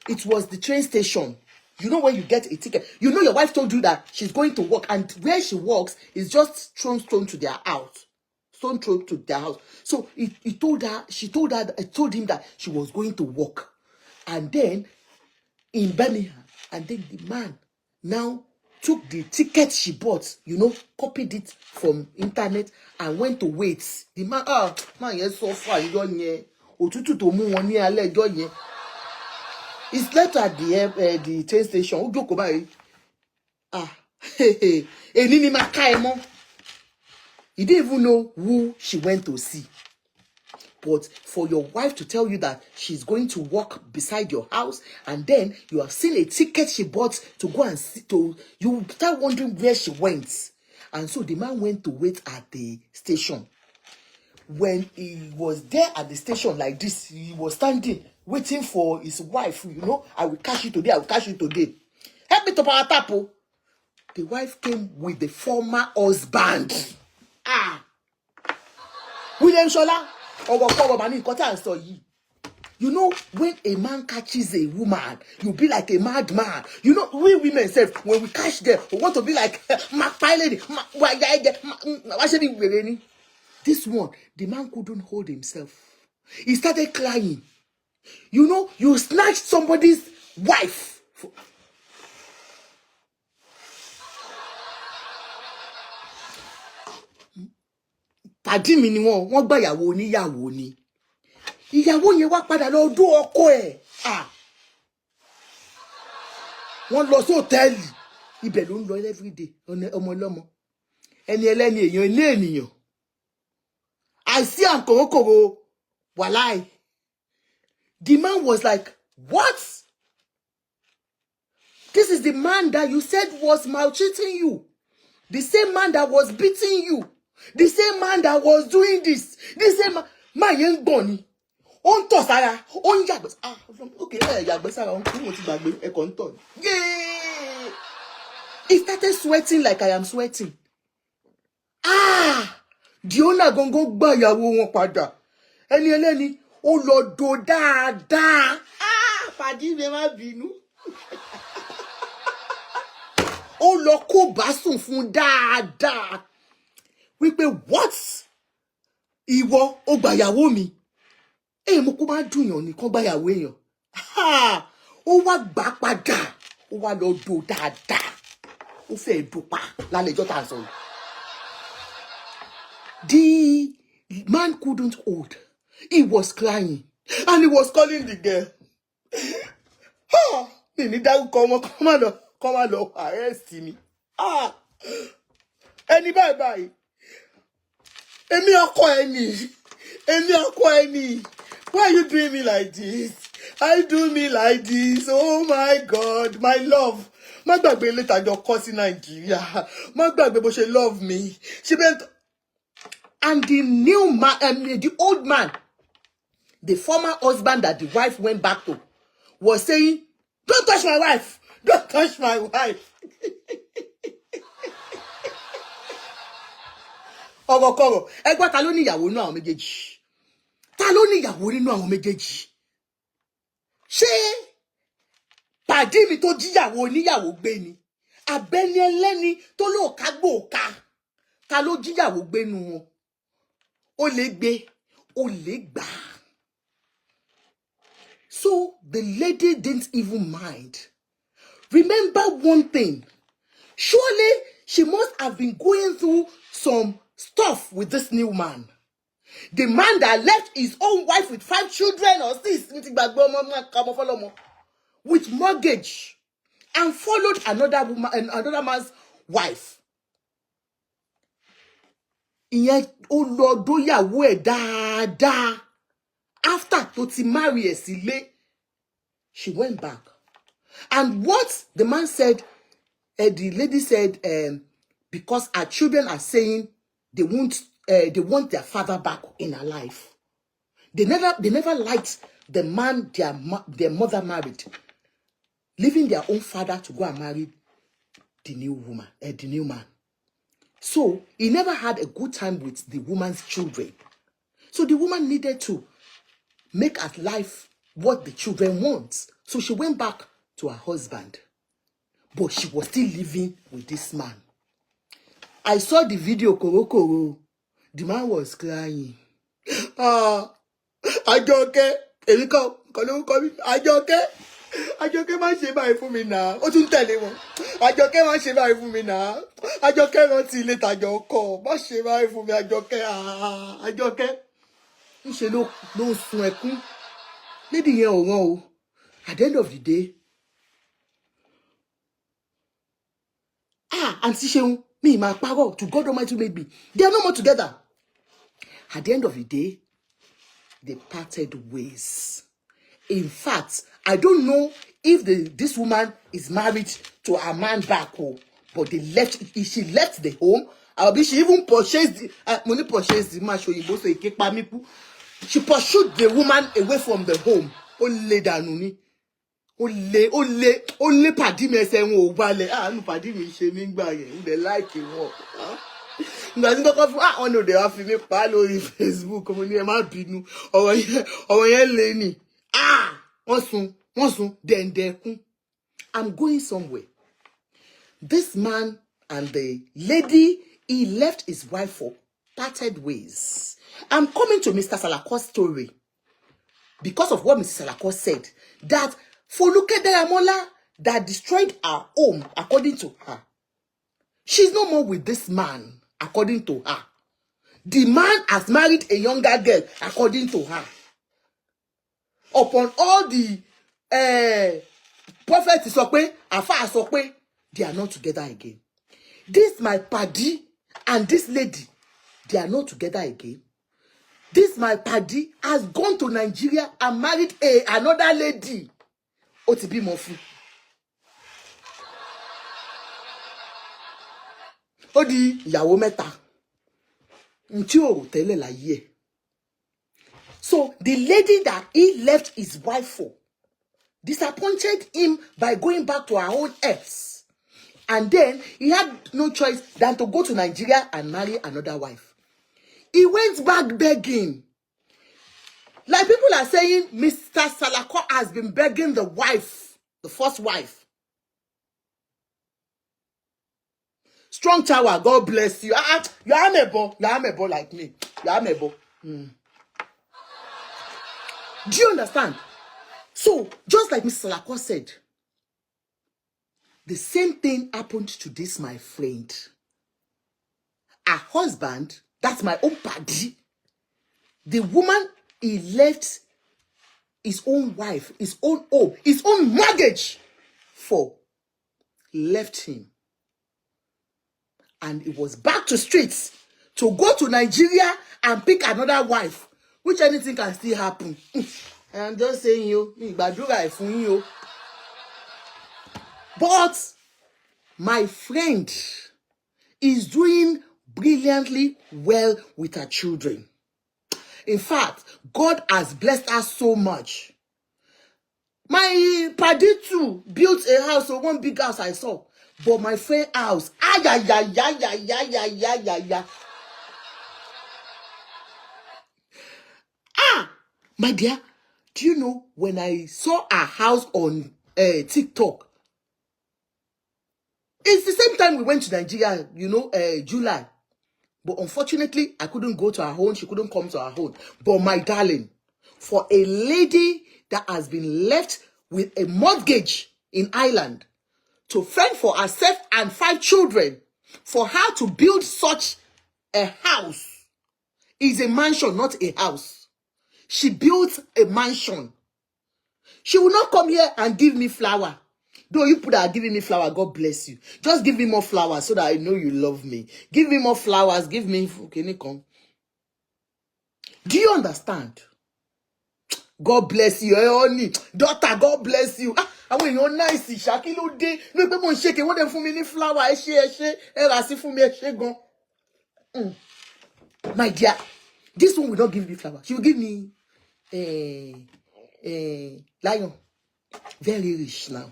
It was the train station. You know when you get a ticket, you know your wife told you that she's going to work, and where she works is just stone to their house. Stone throw to their house. So he told her, told him that she was going to work. And then in Birmingham, and then the man now took the ticket she bought, copied it from internet and went to wait. The man, man, yes, so far, you don't know. Òtútù tó mú wọn ní alẹ́ ọjọ́ yẹn. He slept at the train station. Ó jókòó báyìí. Èní ni máa ká ẹ mọ́. He didn't even know who she went to see. But for your wife to tell you that she's going to walk beside your house, and then you have seen a ticket she bought to go and see, you start wondering where she went. And so the man went to wait at the station. When he was there at the station like this, he was standing, waiting for his wife. I will catch you today, I will catch you today. Help me to power tapo. The wife came with the former husband. William Shola. When a man catches a woman, you be like a madman. We women say, when we catch them, we want to be like this one, the man couldn't hold himself. He started crying. You snatched somebody's wife. Pàdí mi ni wọ́n gbà ìyàwó oníyàwó ni. Ìyàwó yẹn wá padà lọ dó ọkọ ẹ̀. Wọ́n lọ sí hòtẹ́ẹ̀lì. Ibẹ̀ ló ń lọ every day. Ọmọ ọlọ́mọ. Ẹni ẹlẹ́ni èèyàn ilé ènìyàn. Àìsí àǹkòrókòrò wàláì. The man was like, what? This is the man that you said was maltreating you. The same man that was beating you. The same man that was doing this. The same man yẹn gbọ̀n ni. Ó ń tọ̀ sára. Ó ń yàgbẹ́. Okay, yàgbẹ́ sára. Ó ń kí mo ti gbàgbé ẹ̀kọ́ ń tọ̀. Yay! He started sweating like I am sweating. The owner gangan gbà ìyàwó wọn padà. Ẹni ẹlẹ́ni ó lọ do dáadáa. Pàdí mi má bínú. Ó lọ kó básùn fún dáadáa. Wípé what? Ìwọ ó gba ìyàwó mi. Mo kó má dùnyàn nìkan gba ìyàwó èèyàn. Ó wá gbà padà. Ó wá lọ do dáadáa. Ó fẹ́ dùpá lálẹ́jọ́ tá à ń sọ. The man couldn't hold. He was crying. And he was calling the girl. Mi ní dárúkọ ọmọ kọ́ má lọ arrest mi. Ẹni báyìí. Èmi ọkọ ẹni. Why are you doing me like this? I do me like this. Oh my God, my love. Má gbàgbé later jọ kọ́ sí Nàìjíríà. Má gbàgbé bó ṣe love me. She went. And the new man, the old man, the former husband that the wife went back to, was saying, don't touch my wife. Don't touch my wife. Ọ̀rọ̀kọ̀rọ̀, ẹgbẹ́ ta ló ní ìyàwó nínú àwọn méjèèjì? Ta ló ní ìyàwó nínú àwọn méjèèjì? Ṣé pàdí mi tó jíyàwó oníyàwó gbé ni? Àbẹ́ni ẹlẹ́ni tó lóòká gbòòká. Ta ló jíyàwó gbé nu wọn? Ó lè gbé, ó lè gbà. So the lady didn't even mind. Remember one thing. Surely she must have been going through some stuff with this new man. The man that left his own wife with 5 children or 6 with mortgage and followed another man's wife. Ìyẹn ó lọ dóyàwó ẹ̀ dáadáa. After tó ti marry ẹ̀ sílé, she went back. And what the man said, the lady said, because her children are saying they want their father back in her life. They never liked the man their mother married, leaving their own father to go and marry the new man. So he never had a good time with the woman's children. So the woman needed to make her life what the children want. So she went back to her husband. But she was still living with this man. I saw the video, Koro. The man was crying. Àjọkẹ́, èmi kọ́ lórúkọ mi. Àjọkẹ́ má ṣe báyìí fún mi náà. Ó tún tẹ̀lé wọn. Àjọkẹ́ má ṣe báyìí fún mi náà. Àjọkẹ́ rántí ilé tàjọ kọ́. Má ṣe báyìí fún mi, Àjọkẹ́. Àjọkẹ́. Ńṣe ló sun ẹkún. Lady yẹn ò rán o. At the end of the day, Auntie Sheun, me, my power, to God Almighty made me. They are no more together. At the end of the day, they parted ways. In fact, I don't know if this woman is married to a man back home, but they left. She left the home. She even purchased the money. Purchased the man. She pursued the woman away from the home. Only danuni. Only pàdí mi ẹsẹ̀ wọn ò balẹ̀. No pàdí mi ṣe mí gbà yẹn. They like it wọn. Nga tin kọ́kọ́ fún no they wá fi mí pa lórí Facebook. Mo ní ẹ má bínú. Ọ̀rọ̀ yẹn lé ní. Wọ́n sùn dẹ̀ndẹ̀kún. I'm going somewhere. This man and the lady, he left his wife for parted ways. I'm coming to Mr. Salako's story because of what Mr. Salako said, that Foluke Daramola that destroyed her home, according to her. She's no more with this man, according to her. The man has married a younger girl, according to her. Upon all the prophets sọ pé, àfáà sọ pé, they are not together again. This my paddy and this lady, they are not together again. This my paddy has gone to Nigeria and married another lady. Ó ti bímọ fún. Ó di ìyàwó mẹ́ta. Ntí ò tẹ́lẹ̀ láyé. So the lady that he left his wife for disappointed him by going back to her own ex. And then he had no choice than to go to Nigeria and marry another wife. He went back begging. Like people are saying, Mr. Salako has been begging the wife, the first wife. Strong tower, God bless you. You're amiable. You're amiable like me. You're amiable. Do you understand? So, just like Mr. Salako said, the same thing happened to this, my friend. Her husband, that's my own paddy. The woman, he left his own wife, his own home, his own mortgage for, left him. And it was back to streets to go to Nigeria and pick another wife, which anything can still happen. I'm just saying you. But my friend is doing brilliantly well with her children. In fact, God has blessed her so much. My paddy too built a house, so one big house I saw. But my friend house, my dear, do you know when I saw her house on TikTok? It's the same time we went to Nigeria, July. But unfortunately, I couldn't go to her home. She couldn't come to her home. But my darling, for a lady that has been left with a mortgage in Ireland to fend for herself and 5 children, for her to build such a house, is a mansion, not a house. She built a mansion. She will not come here and give me flower. Though you put her giving me flower, God bless you. Just give me more flowers so that I know you love me. Give me more flowers. Give me... Do you understand? God bless you. Honey. Daughter, God bless you. I want you nice. Shakilo day. No people shake it. What them for me flower? My dear, this one will not give me flower. She will give me lion. Very rich now.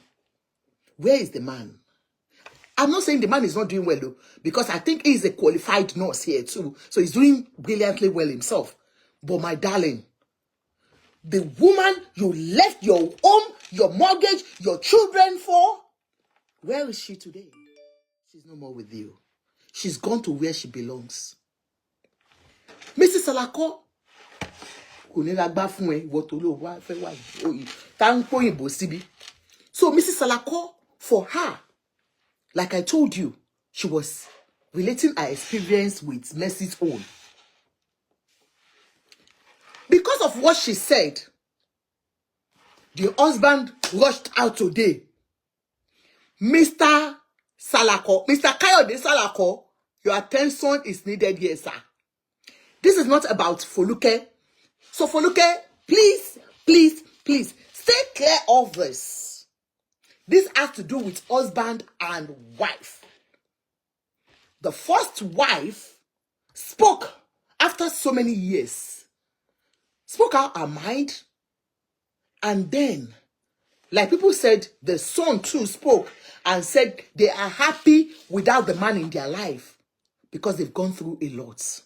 Where is the man? I'm not saying the man is not doing well though, because I think he's a qualified nurse here too. So he's doing brilliantly well himself. But my darling, The woman you left your home, your mortgage, your children for, where is she today? She's no more with you. She's gone to where she belongs. Mrs. Salako, so Mrs. Salako, for her, like I told you, she was relating her experience with Mercy's own. Because of what she said, the husband rushed out today. Mr. Salako, Mr. Kayode Salako, your attention is needed here, sir. This is not about Foluke. So Foluke, please, please, please, stay clear of this. This has to do with husband and wife. The first wife spoke after so many years. Spoke out her mind. And then, like people said, the son too spoke and said they are happy without the man in their life because they've gone through a lot.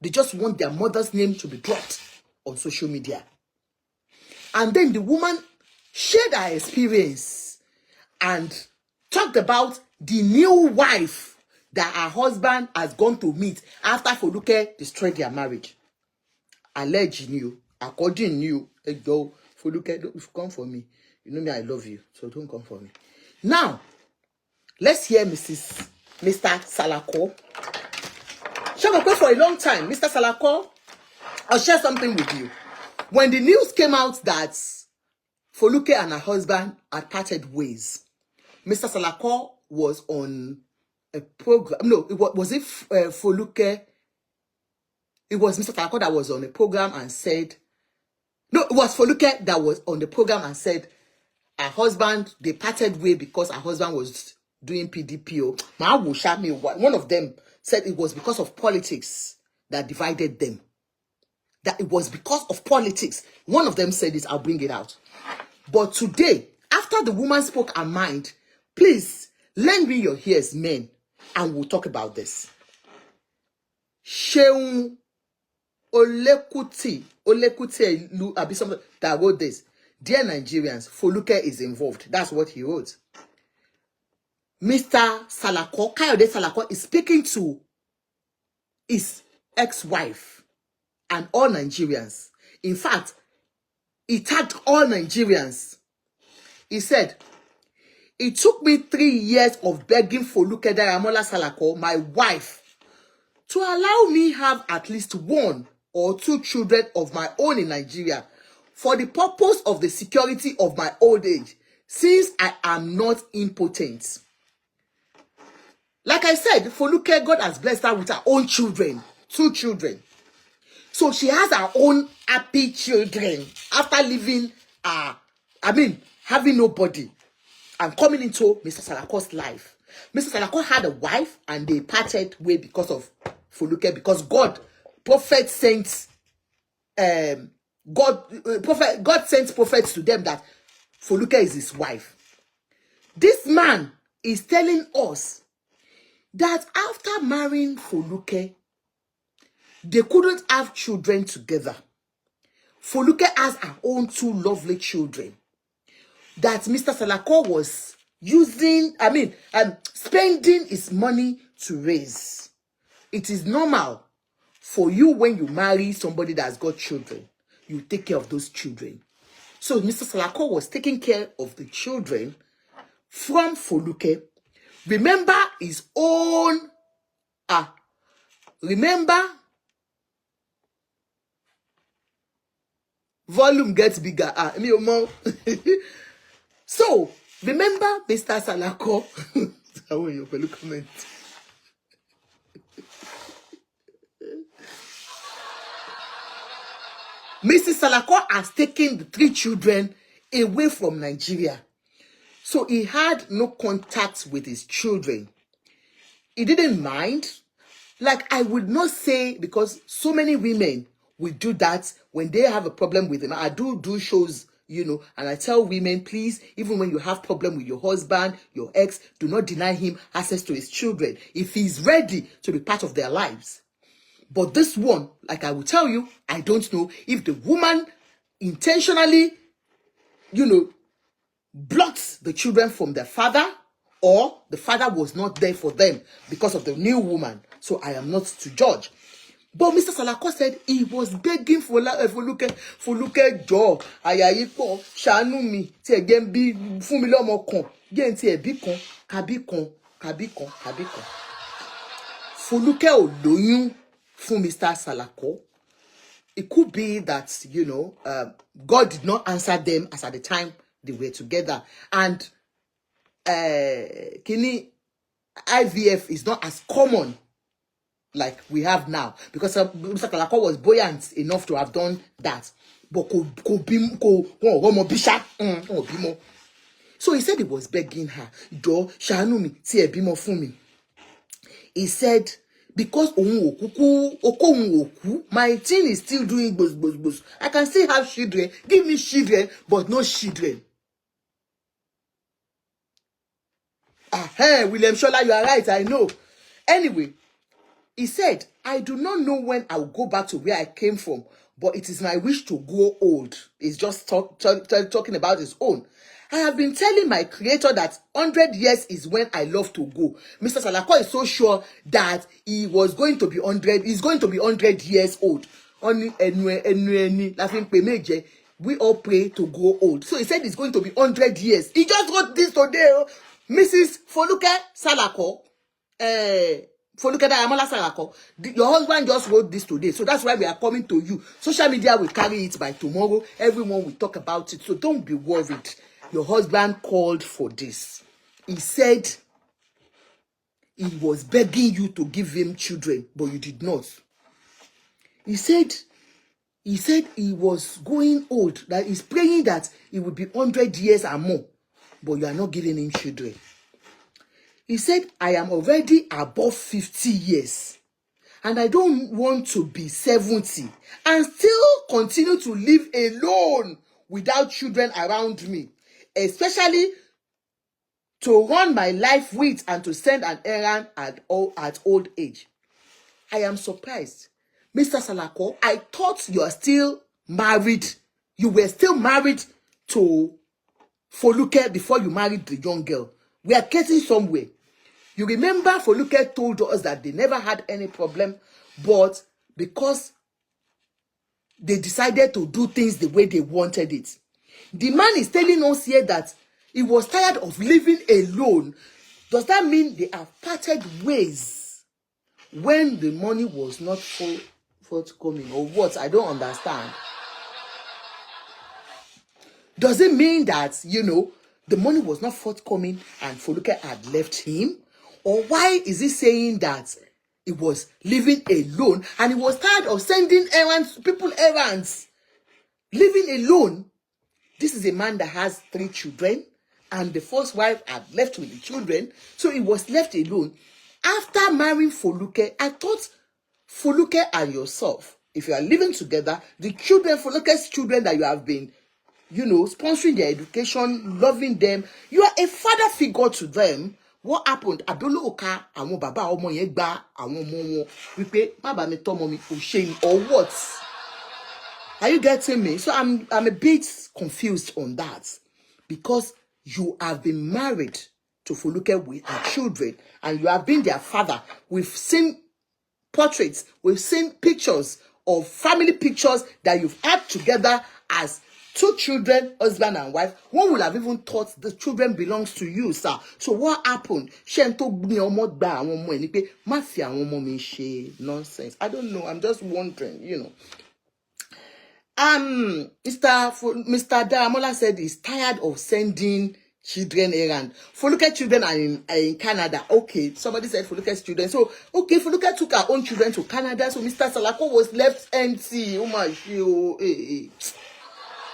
They just want their mother's name to be dropped on social media. And then the woman shared her experience and talked about the new wife that her husband has gone to meet after Foluke destroyed their marriage. Allegedly, according to you, go Foluke, don't come for me. You know me, I love you, so don't come for me. Now, let's hear Mr. Salako. She has been for a long time. Mr. Salako, I'll share something with you. When the news came out that Foluke and her husband had parted ways, Mr. Salako was on a program. No, was it Foluke? It was Mr. Salako that was on a program and said, no, it was Foluke that was on the program and said her husband, they parted way because her husband was doing PDPO. One of them said it was because of politics that divided them. That it was because of politics. One of them said it, I'll bring it out. But today, after the woman spoke her mind, please, lend me your ears, men, and we'll talk about this. Sheun Olekuti Abi something that wrote this. Dear Nigerians, Foluke is involved. That's what he wrote. Mr. Salako, Kayode Salako, is speaking to his ex-wife and all Nigerians. In fact, he tagged all Nigerians. He said, it took me 3 years of begging Foluke Daramola Salako, my wife, to allow me have at least 1 or 2 children of my own in Nigeria for the purpose of the security of my old age, since I am not impotent. Like I said, Foluke, God has blessed her with her own children, 2 children. So she has her own happy children after living, having nobody and coming into Mr. Salako's life. Mr. Salako had a wife and they parted way because of Foluke, because God sent prophets to them that Foluke is his wife. This man is telling us that after marrying Foluke, they couldn't have children together. Foluke has her own 2 lovely children that Mr. Salako was spending his money to raise. It is normal for you when you marry somebody that's got children, you take care of those children. So Mr. Salako was taking care of the children from Foluke. Remember his own, volume gets bigger. So, remember Mr. Salako. Comment. Mrs. Salako has taken the 3 children away from Nigeria. So he had no contact with his children. He didn't mind. Like, I would not say, because so many women will do that when they have a problem with them. I do shows, and I tell women, please, even when you have problem with your husband, your ex, do not deny him access to his children if he's ready to be part of their lives. But this one, like I will tell you, I don't know if the woman intentionally, blocked the children from their father, or the father was not there for them because of the new woman. So I am not to judge. But Mr. Salako said he was begging for Foluke Joe, Ayayipo, Shanu mi, ti again be fún mi lọ́mọ kan, gen ti ẹbí kan, kabi kan. Foluke ò lóyún fún Mr. Salako. It could be that, God did not answer them as at the time they were together. And Kini IVF is not as common like we have now, because Mr. Kalako was buoyant enough to have done that. But so he said he was begging her, "Do shanu mi ti e bimo fun mi." He said, because my teen is still doing buzz. I can still have children. Give me children, but no children. William Shola, you are right, I know. Anyway, he said, I do not know when I will go back to where I came from, but it is my wish to grow old. He's just talking about his own. I have been telling my creator that 100 years is when I love to go. Mr. Salako is so sure that he was going to be 100. He's going to be 100 years old. We all pray to grow old. So he said he's going to be 100 years. He just wrote this today. Mrs. Foluke Salako. Foluke Daramola Salako. Your husband just wrote this today. So that's why we are coming to you. Social media will carry it by tomorrow. Everyone will talk about it. So don't be worried. Your husband called for this. He said he was begging you to give him children, but you did not. He said he was going old, that he's praying that he will be 100 years and more, but you are not giving him children. He said, I am already above 50 years, and I don't want to be 70 and still continue to live alone without children around me, especially to run my life with and to send an errand at old age. I am surprised. Mr. Salako, I thought you are still married. You were still married to Foluke before you married the young girl. We are getting somewhere. You remember Foluke told us that they never had any problem, but because they decided to do things the way they wanted it. The man is telling us here that he was tired of living alone. Does that mean they have parted ways when the money was not forthcoming, or what? I don't understand. Does it mean that, the money was not forthcoming and Foluke had left him? Or why is he saying that he was living alone and he was tired of sending people errands? Living alone. This is a man that has 3 children, and the first wife had left with the children, so he was left alone. After marrying Foluke, I thought Foluke and yourself, if you are living together, the children, Foluke's children that you have been, sponsoring their education, loving them, you are a father figure to them. What happened? Adolo Oka, àwọn bàbá ọmọ yẹn gba àwọn ọmọ wọn wípé má bá mi tọ́mọ mi kò ṣe, or what? Are you getting me? So I'm a bit confused on that, because you have been married to Foluke with her children and you have been their father. We've seen portraits, we've seen pictures of family pictures that you've had together as 2 children, husband and wife. One would have even thought the children belongs to you, sir. So what happened? Nonsense. I don't know. I'm just wondering, Mr. Daramola said he's tired of sending children errand. Foluke children are in Canada. Okay, somebody said Foluke's children. So, okay, Foluke took her own children to Canada. So Mr. Salako was left empty. Oh my God.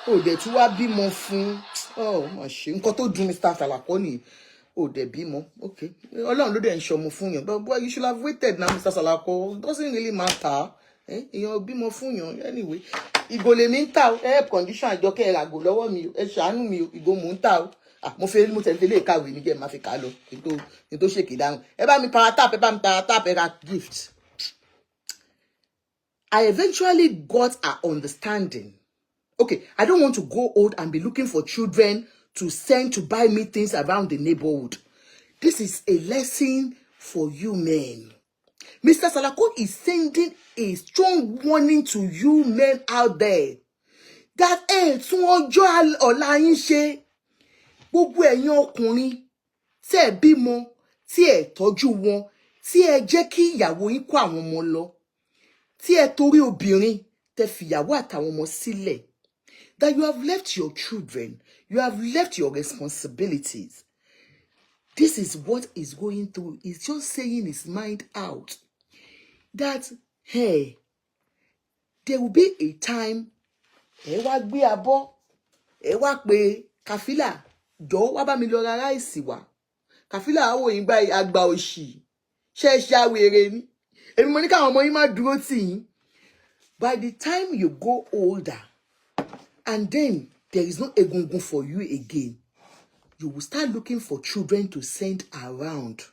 Oh, the two are bímọ fún. Oh my shit. Nǹkan tó dùn Mr. Salako ni. Oh, they bímọ. Okay. Ọlọ́run ló dẹ̀ ń ṣọmọ fún yàn. But boy, you should have waited now, Mr. Salako. It doesn't really matter. Èèyàn bímọ fún yàn. Anyway, ìgò lèmi ń tà o. Help condition àjọkẹ́ ẹ̀ràgò lọ́wọ́ mi o. Ẹ ṣàánú mi o. Ìgò mò ń tà o. Mo tẹ̀lé lè kàwé ní jẹ́ máa fi kà lọ. Kí tó ṣèkì dáhùn. Ẹ bá mi power tap, ẹ ra gift. I eventually got her understanding Okay, I don't want to go old and be looking for children to send to buy me things around the neighborhood. This is a lesson for you men. Mr. Salako is sending a strong warning to you men out there that tún ọjọ́ ọ̀la yín ṣe. Gbogbo ẹ̀yin ọkùnrin tí ẹ bímọ, tí ẹ tọ́jú wọn, tí ẹ jẹ́ kí ìyàwó yín kó àwọn ọmọ lọ, tí ẹ torí obìnrin tẹ fìyàwó àtàwọn ọmọ sílẹ̀. That you have left your children, you have left your responsibilities. This is what he's going through. He's just saying his mind out. That, hey, there will be a time, ẹ wá gbé abọ́, ẹ wá pé Kàfílà, jọ̀ọ́ wá bá mi lọ ra ráìsì wá. Kàfílà àwọ̀ yín báyìí àgbà òṣì, ṣe ṣàwèrè ni. Èmi mo ní káwọn ọmọ yín má dúró tì yín. By the time you go older, and then there is no egungun for you again, you will start looking for children to send around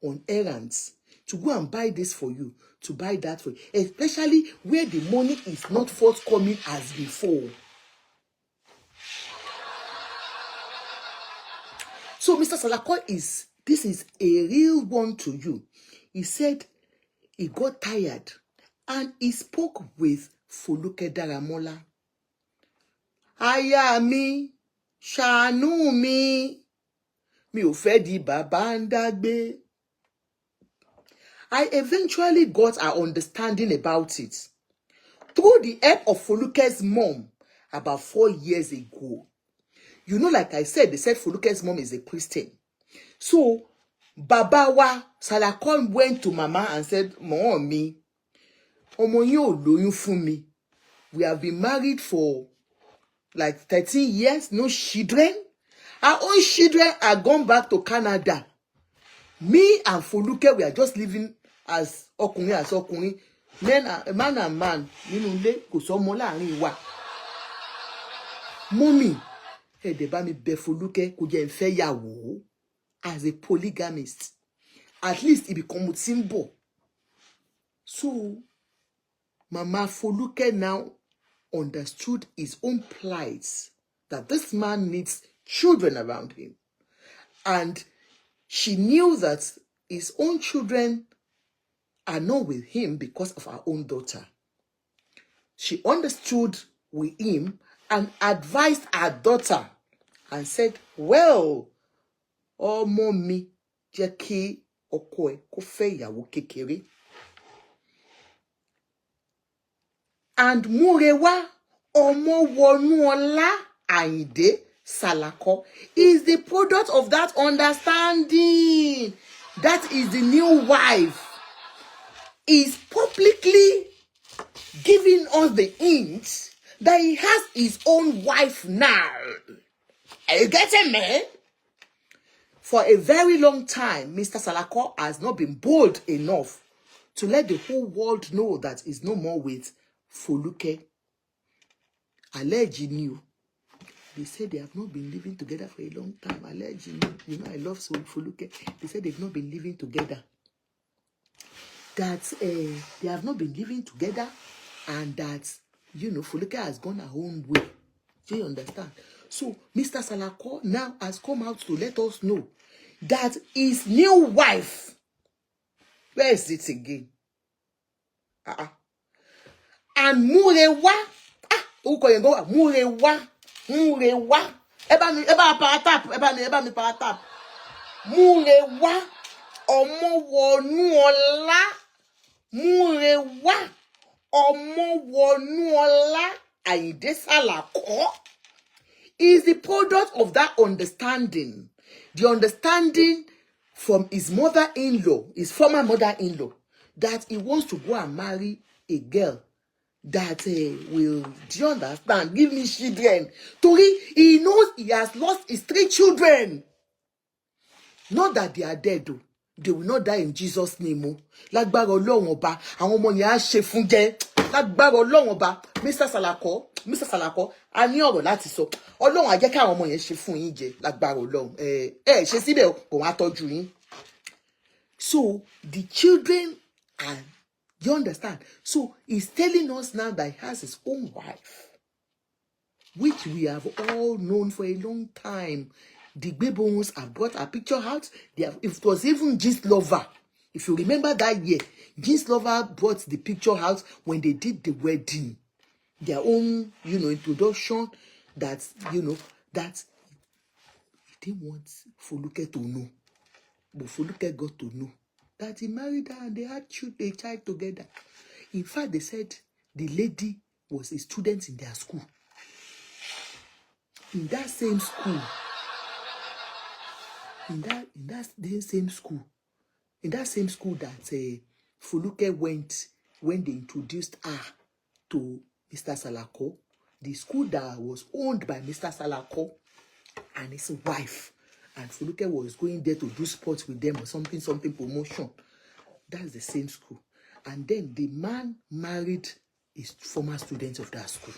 on errands, to go and buy this for you, to buy that for you, especially where the money is not forthcoming as before. So Mr. Salako this is a real one to you. He said he got tired and he spoke with Foluke Daramola. Aya mi, ṣàánú mi, mi ò fẹ́ di bàbá ń dágbé. I eventually got our understanding about it through the help of Foluke's mom about 4 years ago. You know, like I said, they said Foluke's mom is a Christian. So, Baba wa Salako went to Mama and said, Mommy, ọmọ yín ò lóyún fún mi. We have been married for like 13 years, no children. Our own children are gone back to Canada. Me and Foluke, we are just living as ọkùnrin, man and man. Nínú ilé kò sọ́mọ láàrin wa. Mommy, ẹ dẹ̀ bá mi bẹ̀ Foluke kó jẹ́ n fẹ́ yàwó as a polygamist. At least it become symbol. So, Mama Foluke now understood his own plight, that this man needs children around him. And she knew that his own children are not with him because of her own daughter. She understood with him and advised her daughter and said, well, ọmọ mi, jẹ́ kí ọkọ ẹ kó fẹ́ ìyàwó kékeré. And Múrewá Ọmọwọnúọlá Àyìndé Salako is the product of that understanding. That is the new wife. Is publicly giving us the hint that he has his own wife now. Are you getting me? For a very long time, Mr. Salako has not been bold enough to let the whole world know that he's no more with Foluke. Allegedly, they said they have not been living together for a long time. Allegedly, you know, I love Foluke. They said they've not been living together. That they have not been living together, and that, you know, Foluke has gone her own way. Do you understand? So, Mr. Salako now has come out to let us know that his new wife, where is it again? And Múrewá, Múrewá, eba mi power tap. Múrewá Ọmọwọnúọlá, Múrewá Ọmọwọnúọlá Àyìndé Salako is the product of that understanding. The understanding from his mother-in-law, his former mother-in-law, that he wants to go and marry a girl that will, do you understand, give me children. Tori, he knows he has lost his 3 children. Not that they are dead, though. They will not die in Jesus' name. Lágbára Ọlọ́run ọba, àwọn ọmọ yẹn á ṣe fún jẹ. Lágbára Ọlọ́run ọba, Mr. Salako, a ní ọ̀rọ̀ láti sọ. Ọlọ́run á jẹ́ kí àwọn ọmọ yẹn ṣe fún yín jẹ. Lágbára Ọlọ́run. Ṣe síbẹ̀ kò wá tọ́jú yín. So the children are, you understand? So he's telling us now that he has his own wife. which we have all known for a long time. The Gbebons have brought a picture out. It was even Gist Lover. If you remember that year, Gist Lover brought the picture out when they did the wedding. Their own, introduction that, that he didn't want Foluke to know. But Foluke got to know that he married her and they had a child together. In fact, they said the lady was a student in their school. In that same school, in that same school that Foluke went when they introduced her to Mr. Salako, the school that was owned by Mr. Salako and his wife, and Foluke was going there to do sports with them or something promotion. That's the same school. And then the man married his former students of that school.